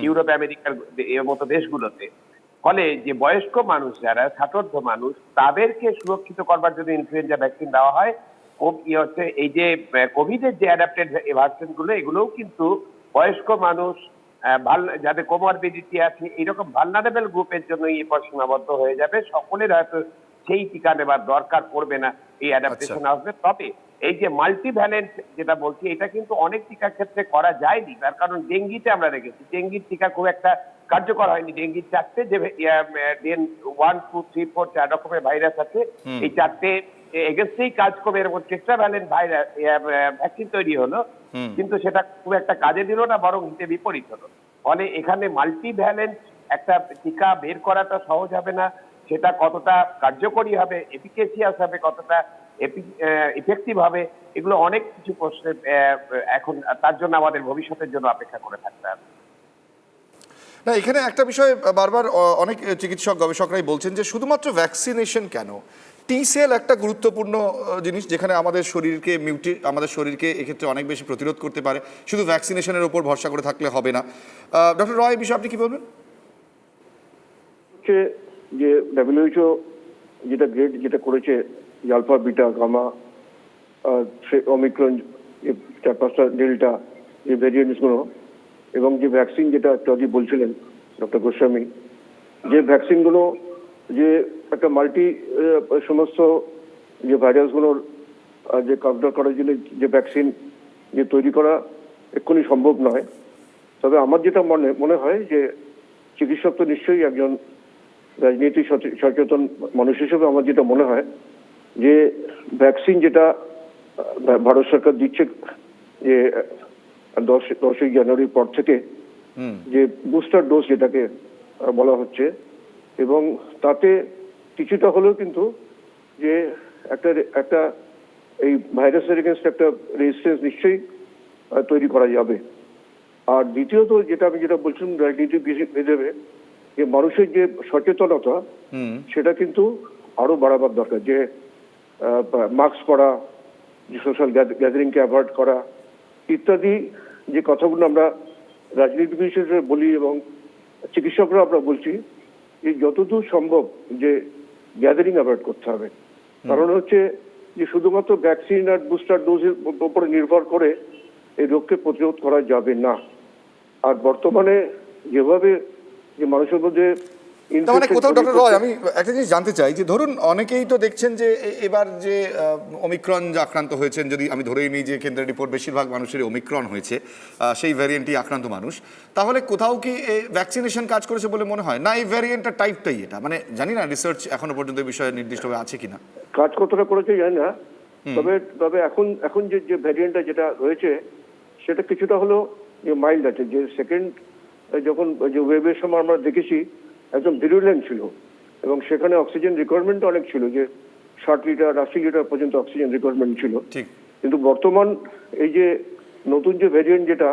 ইউরোপ আমেরিকার এর মতো দেশগুলোতে, ফলে যে বয়স্ক মানুষ যারা ষাটোর্ধ্ব মানুষ তাদেরকে সুরক্ষিত করবার জন্য ইনফ্লুয়েঞ্জা ভ্যাকসিন দেওয়া হয়। এই যে কোভিডের যে অ্যাডাপ্টেড ভ্যাকসিন গুলো, এগুলোও কিন্তু বয়স্ক মানুষ যাদের কোমরবিডিটি আছে এরকম ভালনারেবল গ্রুপের জন্য এই পর সীমাবদ্ধ হয়ে যাবে, সকলের হয়তো সেই টিকা নেবার দরকার পড়বে না, এই অ্যাডাপ্টেশন আসবে। তবে এই যে মাল্টিভ্যালেন্ট যেটা বলছি, এটা কিন্তু অনেক টিকার ক্ষেত্রে করা যায়নি, তার কারণ ডেঙ্গিতে আমরা দেখেছি ডেঙ্গির টিকা খুব একটা কার্যকর হয়নি। ডেঙ্গির চারটে যে 1, 2, 3, 4 4 রকমের ভাইরাস আছে, এই চারটে এগেনস্টেই কাজ করবে এরকম টেট্রাভ্যালেন্ট ভাইরাস ভ্যাকসিন তৈরি হলো, কিন্তু সেটা খুব একটা কাজে দিল না, বরং হিতে বিপরীত হলো। ফলে এখানে মাল্টিভ্যালেন্ট একটা টিকা বের করাটা সহজ হবে না, সেটা কতটা কার্যকরী হবে, এফিকেসিয়াস হবে, কতটা ইফেক্টিভ হবে, এগুলো অনেক কিছু প্রশ্নের এখন, তার জন্য আমাদের ভবিষ্যতের জন্য অপেক্ষা করে থাকতে হবে। না, এখানে একটা বিষয় বারবার অনেক চিকিৎসক গবেষকরাই বলছেন যে শুধুমাত্র ভ্যাকসিনেশন কেন, টি সেল একটা গুরুত্বপূর্ণ জিনিস, যেখানে আমাদের শরীরকে এক্ষেত্রে অনেক বেশি প্রতিরোধ করতে পারে, শুধু ভ্যাকসিনেশনের উপর ভরসা করে থাকলে হবে না। ডক্টর রয়, এই বিষয়ে আপনি কি বলবেন? হচ্ছে যে WHO যেটা গ্রেড যেটা করেছে, আলফা, বিটা, গামা, ওমিক্রন, 4-5টা ডেল্টা, যে ভ্যারিয়েন্টসগুলো, এবং যে ভ্যাকসিন যেটা একটু আগে বলছিলেন ডক্টর গোস্বামী, যে ভ্যাকসিনগুলো যে একটা মাল্টি সমস্ত যে ভাইরাসগুলোর যে কাউন্টার করার জন্য যে ভ্যাকসিন যে তৈরি করা এক্ষুনি সম্ভব নয়। তবে আমার যেটা মনে হয় যে চিকিৎসক তো নিশ্চয়ই একজন রাজনীতি সচেতন মানুষ হিসেবে আমার যেটা মনে হয় যে ভ্যাকসিন যেটা ভারত সরকার দিচ্ছে, যে 10ই জানুয়ারির পর থেকে যে বুস্টার ডোজ যেটাকে বলা হচ্ছে, এবং তাতে কিছুটা হলেও কিন্তু যে একটা এই ভাইরাসের এগেনস্ট একটা রেজিস্ট্যান্স নিশ্চয়ই তৈরি করা যাবে। আর দ্বিতীয়ত আমি যেটা বলছিলাম রাজনীতি ভেবে, যে মানুষের যে সচেতনতা সেটা কিন্তু আরো বাড়াবার দরকার, যে মাস্ক পরা, যে সোশ্যাল গ্যাদারিংকে অ্যাভয়েড করা ইত্যাদি যে কথাগুলো আমরা রাজনীতিবিদ হিসেবে বলি এবং চিকিৎসকরা আমরা বলছি, যে যতদূর সম্ভব যে গ্যাদারিং অ্যাভয়েড করতে হবে। কারণ হচ্ছে যে শুধুমাত্র ভ্যাকসিন আর বুস্টার ডোজের উপরে নির্ভর করে এই রোগকে প্রতিরোধ করা যাবে না। আর বর্তমানে যেভাবে যে মানুষের মধ্যে তার মানে কোথাও ডক্টর রয়, আমি একটা জিনিস জানতে চাই যে ধরুন অনেকেই তো দেখছেন যে এবার যে ওমিক্রন যে আক্রান্ত হয়েছেন, যদি আমি ধরেই নিই যে কেন্দ্রের রিপোর্ট বেশিরভাগ মানুষের ওমিক্রন হয়েছে, সেই ভ্যারিয়েন্টই আক্রান্ত মানুষ, তাহলে কোথাও কি ভ্যাকসিনেশন কাজ করেছে বলে মনে হয় না? এই ভ্যারিয়েন্টটা টাইপটাই এটা, মানে জানি না রিসার্চ এখনো পর্যন্ত এই বিষয়ে নির্দিষ্টভাবে আছে কিনা, কাজ কতটা করেছে জানি না। তবে এখন যে ভ্যারিয়েন্টটা যেটা রয়েছে সেটা কিছুটা হলো মাইল্ড আছে। যে সেকেন্ড যখন যে ওয়েভের সময় আমরা দেখেছি একদম ভিরুলেন্ট ছিল, এবং সেখানে অক্সিজেন রিকোয়ারমেন্ট অনেক ছিল, যে 60 লিটার 80 লিটার পর্যন্ত অক্সিজেন রিকোয়ারমেন্ট ছিল। কিন্তু বর্তমান এই যে নতুন যে ভ্যারিয়েন্ট যেটা,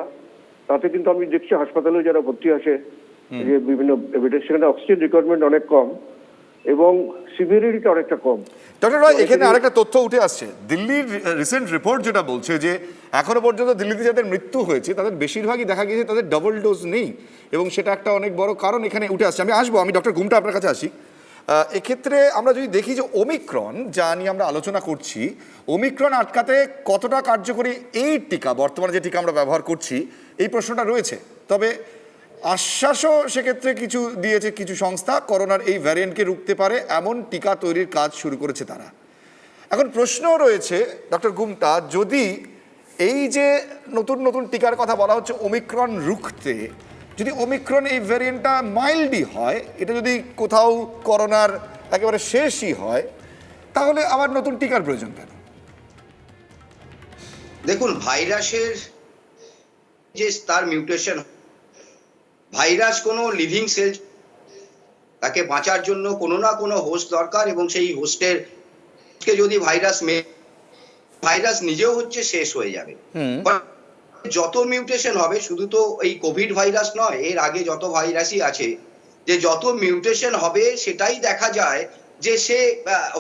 তাতে কিন্তু আমি দেখছি হাসপাতালে যারা ভর্তি আছে যে বিভিন্ন সেখানে অক্সিজেন রিকোয়ারমেন্ট অনেক কম এবং সিভিয়ারিটিটা অনেকটা কম। ডক্টর রয়, এখানে আরেকটা তথ্য উঠে আসছে, দিল্লির রিসেন্ট রিপোর্ট যেটা বলছে যে এখনো পর্যন্ত দিল্লিতে যাদের মৃত্যু হয়েছে তাদের বেশিরভাগই দেখা গিয়েছে তাদের ডাবল ডোজ নেই, এবং সেটা একটা অনেক বড় কারণ এখানে উঠে আসছে। আমি ডক্টর গুমটা আপনার কাছে আসি। এক্ষেত্রে আমরা যদি দেখি যে ওমিক্রন যা নিয়ে আমরা আলোচনা করছি, ওমিক্রন আটকাতে কতটা কার্যকরী এই টিকা, বর্তমানে যে টিকা আমরা ব্যবহার করছি, এই প্রশ্নটা রয়েছে। তবে আশ্বাসও সেক্ষেত্রে কিছু দিয়েছে কিছু সংস্থা, করোনার এই ভ্যারিয়েন্টকে রুখতে পারে এমন টিকা তৈরির কাজ শুরু করেছে তারা। এখন প্রশ্ন রয়েছে ডক্টর গুমটা, যদি এই যে নতুন নতুন টিকার কথা বলা হচ্ছে ওমিক্রন রুখতে, যদি ওমিক্রন এই ভ্যারিয়েন্টটা মাইল্ডই হয়, এটা যদি কোথাও করোনার একেবারে শেষই হয়, তাহলে আবার নতুন টিকার প্রয়োজন কেন? দেখুন, ভাইরাসের যে তার মিউটেশন, ভাইরাস কোনো লিভিং সেল, তাকে বাঁচার জন্য কোনো না কোনো হোস্ট দরকার, এবং সেই হোস্টের কে যদি ভাইরাস নিজেও হচ্ছে শেষ হয়ে যাবে। যত মিউটেশন হবে, শুধু তো এই কোভিড ভাইরাস নয়, এর আগে যত ভাইরাসই আছে, যে যত মিউটেশন হবে সেটাই দেখা যায় যে সে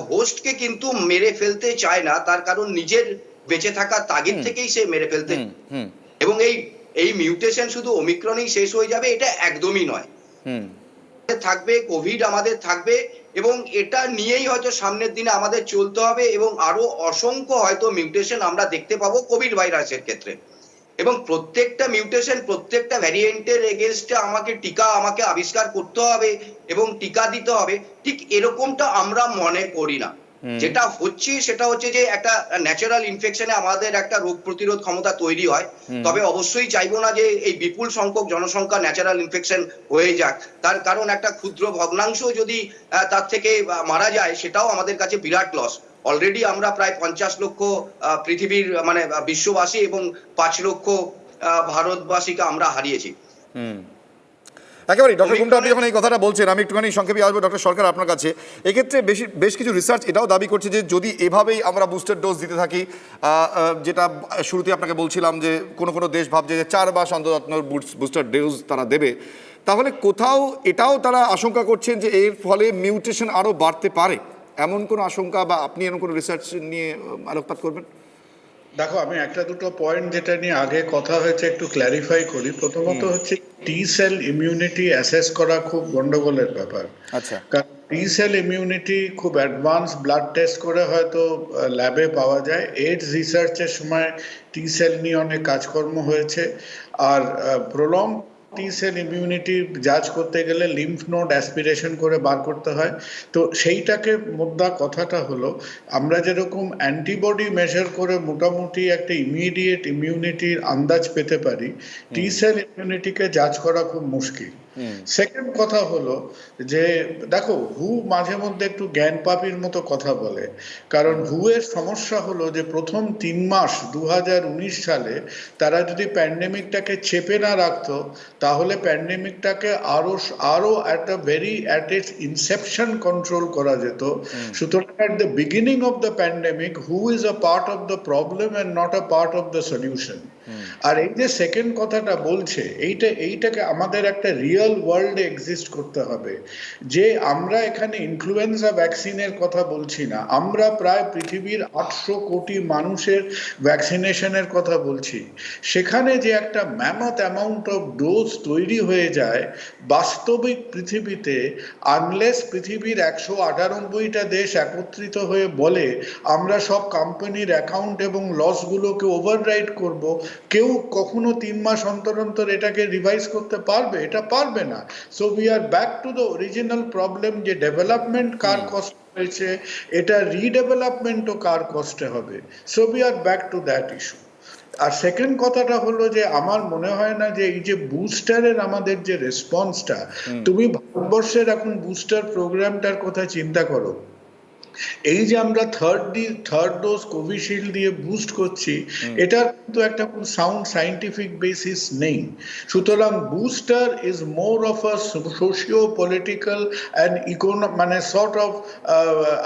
হোস্টকে কিন্তু মেরে ফেলতে চায় না, তার কারণ নিজের বেঁচে থাকার তাগিদ থেকেই সে মেরে ফেলতে, এবং এই মিউটেশন শুধু ওমিক্রনেই শেষ হয়ে যাবে এটা একদমই নয়। থাকবে, কোভিড আমাদের থাকবে, এবং এটা নিয়েই হয়তো সামনের দিনে আমাদের চলতে হবে, এবং আরো অসংখ্য হয়তো মিউটেশন আমরা দেখতে পাবো কোভিড ভাইরাসের ক্ষেত্রে। এবং প্রত্যেকটা মিউটেশন, প্রত্যেকটা ভ্যারিয়েন্টের এগেনস্টে আমাকে আবিষ্কার করতে হবে এবং টিকা দিতে হবে, ঠিক এরকমটা আমরা মনে করি না। যেটা হচ্ছে সেটা হচ্ছে যে একটা ন্যাচারাল ইনফেকশনে আমাদের একটা রোগ প্রতিরোধ ক্ষমতা তৈরি হয়। তবে অবশ্যই চাইবো না যে এই বিপুল সংখ্যক জনসংখ্যা ন্যাচারাল ইনফেকশন হয়ে যাক, তার কারণ একটা ক্ষুদ্র ভগ্নাংশ যদি তার থেকে মারা যায় সেটাও আমাদের কাছে বিরাট লস। অলরেডি আমরা প্রায় 50 লক্ষ পৃথিবীর মানে বিশ্ববাসী এবং 5 লক্ষ ভারতবাসীকে আমরা হারিয়েছি। একেবারেই ডক্টর কুন্ডু, আপনি যখন এই কথাটা বলছেন, আমি একটুখানি সংক্ষেপে আসবো ডক্টর সরকার আপনার কাছে। এক্ষেত্রে বেশ কিছু রিসার্চ এটাও দাবি করছে যে যদি এভাবেই আমরা বুস্টার ডোজ দিতে থাকি, যেটা শুরুতে আপনাকে বলছিলাম যে কোনো দেশ ভাবছে যে 4 মাস অন্তত বুস্টার ডোজ তারা দেবে, তাহলে কোথাও এটাও তারা আশঙ্কা করছেন যে এর ফলে মিউটেশন আরও বাড়তে পারে, এমন কোনো আশঙ্কা বা আপনি এমন কোনো রিসার্চ নিয়ে আলোকপাত করবেন? দেখো, আমি একটা দুটো পয়েন্ট যেটা নিয়ে আগে কথা হয়েছে একটু ক্ল্যারিফাই করি। প্রথমত হচ্ছে টি সেল ইমিউনিটি অ্যাসেস করা খুব গন্ডগোলের ব্যাপার। আচ্ছা, কারণ টি সেল ইমিউনিটি খুব অ্যাডভান্স ব্লাড টেস্ট করে হয়তো ল্যাবে পাওয়া যায়। এইডস রিসার্চের সময় টি সেল নিয়ে অনেক কাজকর্ম হয়েছে। আর প্রলং টি সেল ইমিউনিটি জাজ করতে গেলে লিম্ফ নোড অ্যাসপিরেশন করে বার করতে হয়। তো সেইটাকে মোদ্দা কথাটা হলো, আমরা যেরকম অ্যান্টিবডি মেজার করে মোটামুটি একটা ইমিডিয়েট ইমিউনিটির আন্দাজ পেতে পারি, টি সেল ইমিউনিটিকে জাজ করা খুব মুশকিল। সেকেন্ড কথা হলো যে দেখো, হু মাঝে মধ্যে একটু জ্ঞান পাপির মতো কথা বলে। কারণ হু এর সমস্যা হলো যে প্রথম 3 মাস 2019 সালে তারা যদি প্যান্ডেমিকটাকে চেপে না রাখতো, তাহলে প্যান্ডেমিকটাকে আরো at its inception কন্ট্রোল করা যেত। সুতরাং at the beginning of the pandemic, who is a part of the problem and not a part of the solution. আর এই যে সেকেন্ড কথাটা বলছে, এইটাকে আমাদের একটা রিয়েল ওয়ার্ল্ডে এক্সিস্ট করতে হবে। যে আমরা এখানে ইনফ্লুয়েঞ্জা ভ্যাকসিনের কথা বলছি না, আমরা প্রায় পৃথিবীর 800 কোটি মানুষের ভ্যাকসিনেশনের কথা বলছি। সেখানে যে একটা ম্যামথ অ্যামাউন্ট অফ ডোজ তৈরি হয়ে যায় বাস্তবিক পৃথিবীতে, আনলেস পৃথিবীর 198টা দেশ একত্রিত হয়ে বলে আমরা সব কোম্পানির অ্যাকাউন্ট এবং লসগুলোকে ওভাররাইড করব, কেউ কখনো 3 মাস অন্তর অন্তর এটাকে রিভাইজ করতে পারবে? এটা পারবে না। So we are back to the original problem, যে ডেভেলপমেন্ট কার কষ্ট হয়েছে, এটা রিডেভেলপমেন্টও কার কষ্টে হবে। So we are back to that issue. আর সেকেন্ড কথাটা হলো যে আমার মনে হয় না যে এই যে বুস্টারের আমাদের যে রেসপন্সটা, তুমি ভারতবর্ষের এখন বুস্টার প্রোগ্রামটার কথা চিন্তা করো। এই যে আমরা থার্ড ডোজ কোভিশিল্ড দিয়ে বুস্ট করছি, এটার কিন্তু একটা খুব সাউন্ড সাইন্টিফিক বেসিস নেই। সুতরাং booster is more of a socio political and মানে সর্ট অফ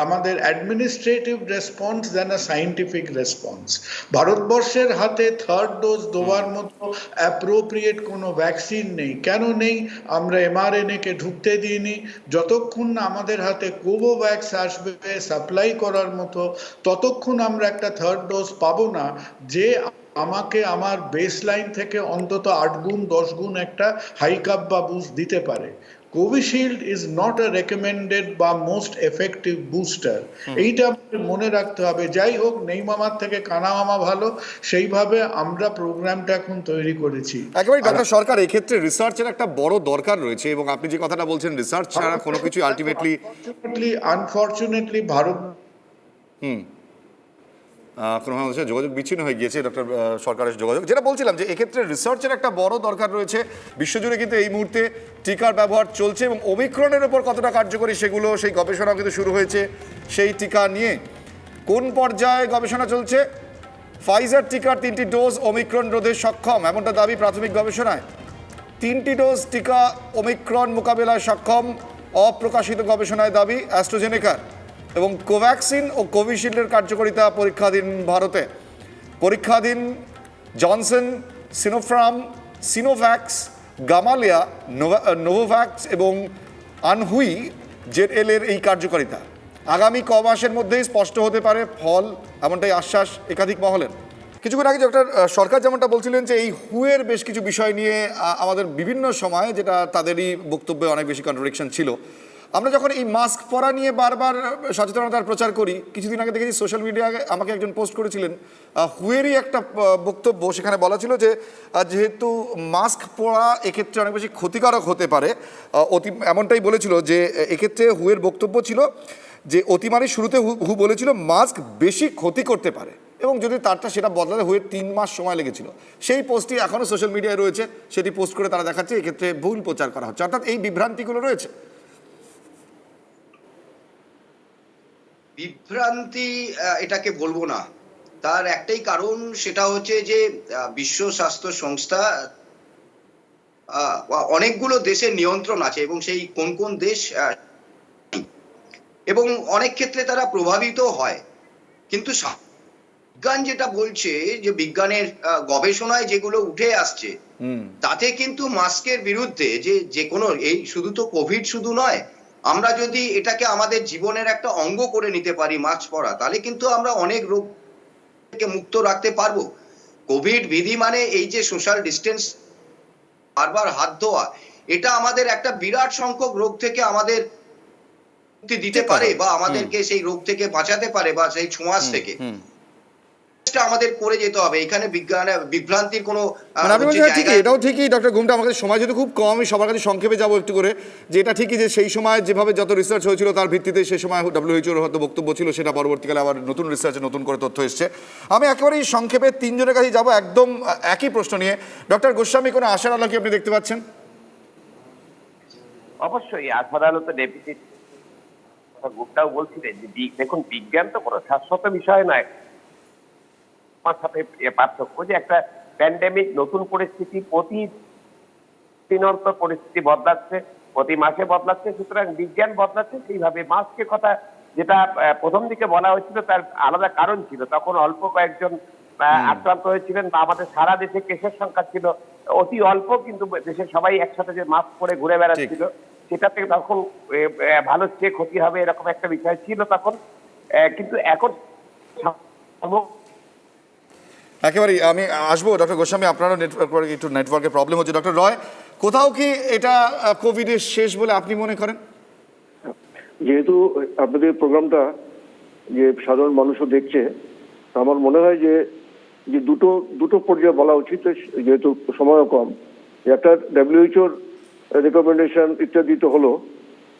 আমাদের administrative response than a scientific response. ভারতবর্ষের হাতে থার্ড ডোজ দেওয়ার মতো অ্যাপ্রোপ্রিয়েট কোনো ভ্যাকসিন নেই। কেন নেই? আমরা mRNA কে ঢুকতে দিইনি। যতক্ষণ না আমাদের হাতে কোভোভ্যাক্স আসবে সাপ্লাই করার মতো, ততক্ষণ আমরা একটা থার্ড ডোজ পাবো না যে আমাকে আমার বেস লাইন থেকে অন্তত 8 গুণ 10 গুণ একটা হাইকাপ বা বুস্ট দিতে পারে। Covishield is not a recommended বা মোস্ট এফেক্টিভ বুস্টার। এইটা আমাদের মনে রাখতে হবে। যাই হোক, নেই মামার থেকে কানা মামা ভালো, সেইভাবে আমরা প্রোগ্রামটা এখন তৈরি করেছি। একেবারে ডক্টর সরকার, এক্ষেত্রে রিসার্চের একটা বড় দরকার রয়েছে, এবং আপনি যে কথাটা বলছেন রিসার্চ ছাড়া কোনো কিছু আনফরচুনেটলি ভারত কোনোভাবে যোগাযোগ বিচ্ছিন্ন হয়ে গিয়েছে ডক্টর সরকারের যোগাযোগ। যেটা বলছিলাম যে এক্ষেত্রে রিসার্চের একটা বড় দরকার রয়েছে। বিশ্বজুড়ে কিন্তু এই মুহূর্তে টিকার ব্যবহার চলছে, এবং ওমিক্রনের ওপর কতটা কার্যকরী সেই গবেষণাও কিন্তু শুরু হয়েছে। সেই টিকা নিয়ে কোন পর্যায়ে গবেষণা চলছে? ফাইজার টিকার 3টি ডোজ ওমিক্রন রোধে সক্ষম, এমনটা দাবি প্রাথমিক গবেষণায়। 3টি ডোজ টিকা ওমিক্রন মোকাবেলায় সক্ষম, অপ্রকাশিত গবেষণায় দাবি অ্যাস্ট্রাজেনেকার। এবং কোভ্যাক্সিন ও কোভিশিল্ডের কার্যকারিতা পরীক্ষাধীন ভারতে। পরীক্ষাধীন জনসন, সিনোফার্ম, সিনোভ্যাক্স, গামালিয়া, নোভোভ্যাক্স এবং আনহুই জেড-এল এর এই কার্যকারিতা আগামী মাসের মধ্যেই স্পষ্ট হতে পারে ফল, এমনটাই আশ্বাস একাধিক মহলের। কিছুক্ষণ আগে ডক্টর সরকার যেমনটা বলছিলেন যে এই হুয়ের বেশ কিছু বিষয় নিয়ে আমাদের বিভিন্ন সময়ে, যেটা তাদেরই বক্তব্যে অনেক বেশি কন্ট্রাডিকশন ছিল, আমরা যখন এই মাস্ক পরা নিয়ে বারবার সচেতনতার প্রচার করি, কিছুদিন আগে দেখেছি সোশ্যাল মিডিয়ায় আমাকে একজন পোস্ট করেছিলেন হুয়েরই একটা বক্তব্য, সেখানে বলা ছিল যে যেহেতু মাস্ক পরা এক্ষেত্রে অনেক বেশি ক্ষতিকারক হতে পারে, এমনটাই বলেছিল যে এক্ষেত্রে হুয়ের বক্তব্য ছিল যে অতিমারির শুরুতে হু বলেছিল মাস্ক বেশি ক্ষতি করতে পারে, এবং যদি তারটা সেটা বদলাতে হয়ে 3 মাস সময় লেগেছিল। সেই পোস্টটি এখনও সোশ্যাল মিডিয়ায় রয়েছে, সেটি পোস্ট করে তারা দেখাচ্ছে এক্ষেত্রে ভুল প্রচার করা হচ্ছে, অর্থাৎ এই বিভ্রান্তিগুলো রয়েছে। বিভ্রান্তি এটাকে বলবো না, তার একটাই কারণ, সেটা হচ্ছে যে বিশ্ব স্বাস্থ্য সংস্থা অনেকগুলো দেশের নিয়ন্ত্রণ আছে, এবং সেই কোন কোন দেশ এবং অনেক ক্ষেত্রে তারা প্রভাবিত হয়। কিন্তু বিজ্ঞান যেটা বলছে, যে বিজ্ঞানের গবেষণায় যেগুলো উঠে আসছে, তাতে কিন্তু মাস্কের বিরুদ্ধে যে কোনো, এই শুধু তো কোভিড শুধু নয়, আমরা যদি এটাকে আমাদের জীবনের একটা অঙ্গ করে নিতে পারি মাস্ক পরা, তাহলে কিন্তু আমরা অনেক রোগ থেকে মুক্ত রাখতে পারবো। কোভিড বিধি মানে এই যে সোশ্যাল ডিস্টেন্স, বারবার হাত ধোয়া, এটা আমাদের একটা বিরাট সংখ্যক রোগ থেকে আমাদের মুক্তি দিতে পারে, বা আমাদেরকে সেই রোগ থেকে বাঁচাতে পারে, বা সেই ছোঁয়াচ থেকে আমাদের করে যেতে হবে। এখানে বিভ্রান্তির কোনো এটাও ঠিকই ডক্টর গুমটা, আমাদের সময় যেহেতু খুব কম, আমি সবার কাছে সংক্ষেপে যাবো একটু করে, যে এটা ঠিকই যে সেই সময় যেভাবে যত রিসার্চ হয়েছিল তার ভিত্তিতে সেই সময় WHO হয়তো বক্তব্য ছিল, সেটা পরবর্তীকালে আবার নতুন রিসার্চে নতুন করে তথ্য এসছে। আমি একেবারেই সংক্ষেপে 3 জনের কাছে যাবো একদম একই প্রশ্ন নিয়ে। ডক্টর গোস্বামী, কোনো আশার আলো কি আপনি দেখতে পাচ্ছেন? অবশ্যই আশার আলো তো ডেপুটি গুপ্তাও বলছিলেন যে দেখুন, বিজ্ঞান তো কোনো শাশ্বত বিষয় নয়। আমার সাথে পার্থক্য যে একটা প্যান্ডেমিক নতুন পরিস্থিতি, প্রতিদিন পরিস্থিতি বদলাচ্ছে, প্রতি মাসে বদলাচ্ছে, সুতরাং বিজ্ঞান বদলাচ্ছে সেইভাবে। মাস্কের কথা যেটা প্রথম দিকে বলা হয়েছিল তার আলাদা কারণ ছিল, তখন অল্প কয়েকজন আক্রান্ত হয়েছিলেন, বা আমাদের সারা দেশে কেসের সংখ্যা ছিল অতি অল্প, কিন্তু দেশের সবাই একসাথে যে মাস্ক পরে ঘুরে বেড়াচ্ছিল, সেটা থেকে তখন ভালো চেয়ে ক্ষতি হবে এরকম একটা বিষয় ছিল তখন। কিন্তু এখন একেবারেই আমি আসবো ডক্টর গোস্বামী, আপনারও একটু নেটওয়ার্কের প্রবলেম হচ্ছে। ডক্টর রয়, কোথাও কি এটা কোভিডের শেষ বলে আপনি মনে করেন? যেহেতু আপনাদের প্রোগ্রামটা যে সাধারণ মানুষও দেখছে, আমার মনে হয় যে দুটো পর্যায়ে বলা উচিত, যেহেতু সময়ও কম। একটা WHO রেকমেন্ডেশন ইত্যাদি তো হলো,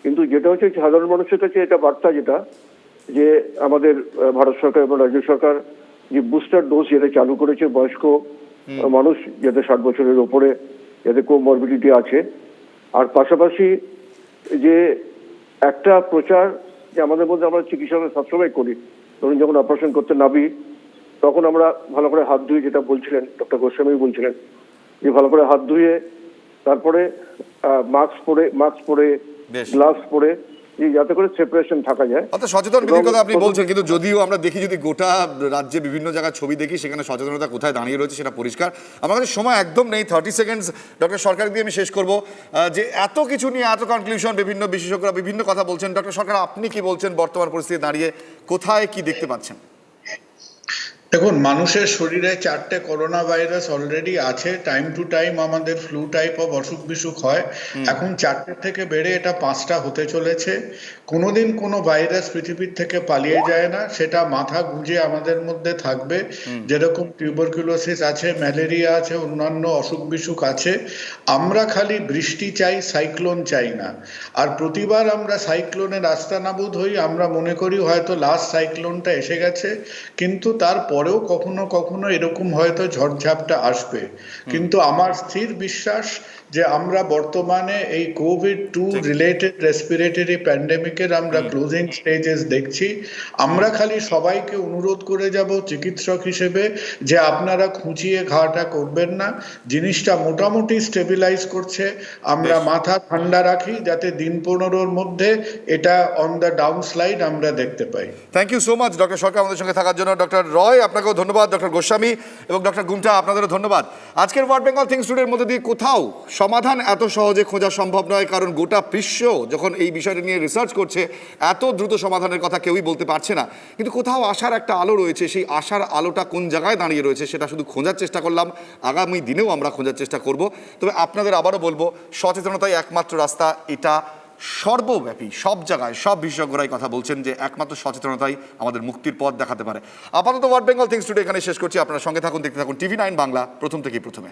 কিন্তু যেটা হচ্ছে সাধারণ মানুষের কাছে এটা বার্তা, যেটা যে আমাদের ভারত সরকার এবং রাজ্য সরকার যে বুস্টার ডোজ যেটা চালু করেছে বয়স্ক মানুষ, যাদের 60 বছরের ওপরে, যাদের কোমরবিডিটি আছে, আর পাশাপাশি যে একটা প্রচার যে আমাদের মধ্যে আমরা চিকিৎসকরা সবসময় করি, ধরুন যখন অপারেশন করতে নামি তখন আমরা ভালো করে হাত ধুয়ে, যেটা বলছিলেন ডক্টর গোস্বামী বলছিলেন, যে ভালো করে হাত ধুয়ে তারপরে মাস্ক পরে গ্লাভস পরে, যাতে করে সেপারেশন থাকা যায়। অর্থাৎ সচেতন বিধির কথা আপনি বলছেন, কিন্তু যদিও আমরা দেখি, যদি গোটা রাজ্যে বিভিন্ন জায়গায় ছবি দেখি, সেখানে সচেতনতা কোথায় দাঁড়িয়ে রয়েছে সেটা পরিষ্কার। আমার কাছে সময় একদম নেই, 30 সেকেন্ডস ডক্টর সরকার দিয়ে আমি শেষ করব। যে এত কিছু নিয়ে এত কনক্লুশন, বিভিন্ন বিশেষজ্ঞরা বিভিন্ন কথা বলছেন, ডক্টর সরকার আপনি কি বলছেন বর্তমান পরিস্থিতি দাঁড়িয়ে, কোথায় কি দেখতে পাচ্ছেন? দেখুন, মানুষের শরীরে 4টে করোনা ভাইরাস অলরেডি আছে। টাইম টু টাইম আমাদের ফ্লু টাইপ অফ অসুখ বিসুখ হয়। এখন 4টে থেকে বেড়ে এটা 5টা হতে চলেছে। কোনোদিন কোনো ভাইরাস পৃথিবীর থেকে পালিয়ে যায় না, সেটা মাথা গুঁজে আমাদের মধ্যে থাকবে। যেরকম টিউবারকুলোসিস আছে, ম্যালেরিয়া আছে, অন্যান্য অসুখ বিসুখ আছে। আমরা খালি বৃষ্টি চাই, সাইক্লোন চাই না। আর প্রতিবার আমরা সাইক্লোনের আস্তানাবুদ হই, আমরা মনে করি হয়তো লাস্ট সাইক্লোনটা এসে গেছে, কিন্তু তারপরেও কখনো কখনো এরকম হয়তো ঝড়ঝাপটা আসবে। কিন্তু আমার স্থির বিশ্বাস যে আমরা বর্তমানে এই কোভিড-2 রিলেটেড রেসপিরেটরি প্যান্ডেমিকের আমরা ক্লোজিং স্টেজেস দেখছি। আমরা খালি সবাইকে অনুরোধ করে যাব চিকিৎসক হিসেবে, যে আপনারা খুঁচিয়ে ঘাটা করবেন না। জিনিসটা মোটামুটি স্টেবিলাইজ করছে, আমরা মাথা ঠান্ডা রাখি, যাতে দিন 15-র মধ্যে এটা অন দ্য ডাউন স্লাইড আমরা দেখতে পাই। Thank you so much doctor Sarkar আমাদের সঙ্গে থাকার জন্য। ডক্টর রয় আপনাকেও ধন্যবাদ, ডক্টর গোস্বামী এবং ডক্টর গুমটা আপনাদেরও ধন্যবাদ। আজকের ওয়ার্ল্ড বেঙ্গল থিংস টুডের মধ্যে দিয়ে কোথাও সমাধান এত সহজে খোঁজা সম্ভব নয়, কারণ গোটা বিশ্ব যখন এই বিষয়টা নিয়ে রিসার্চ করছে, এত দ্রুত সমাধানের কথা কেউই বলতে পারছে না। কিন্তু কোথাও আশার একটা আলো রয়েছে, সেই আশার আলোটা কোন জায়গায় দাঁড়িয়ে রয়েছে সেটা শুধু খোঁজার চেষ্টা করলাম। আগামী দিনেও আমরা খোঁজার চেষ্টা করব। তবে আপনাদের আবারও বলবো, সচেতনতাই একমাত্র রাস্তা, এটা সর্বব্যাপী সব জায়গায় সব বিশেষজ্ঞরাই কথা বলছেন যে একমাত্র সচেতনতাই আমাদের মুক্তির পথ দেখাতে পারে। আপাতত হোয়াট বেঙ্গল থিংস টুডে এখানে শেষ করছি। আপনারা সঙ্গে থাকুন, দেখতে থাকুন TV9 বাংলা, প্রথম থেকেই প্রথমে।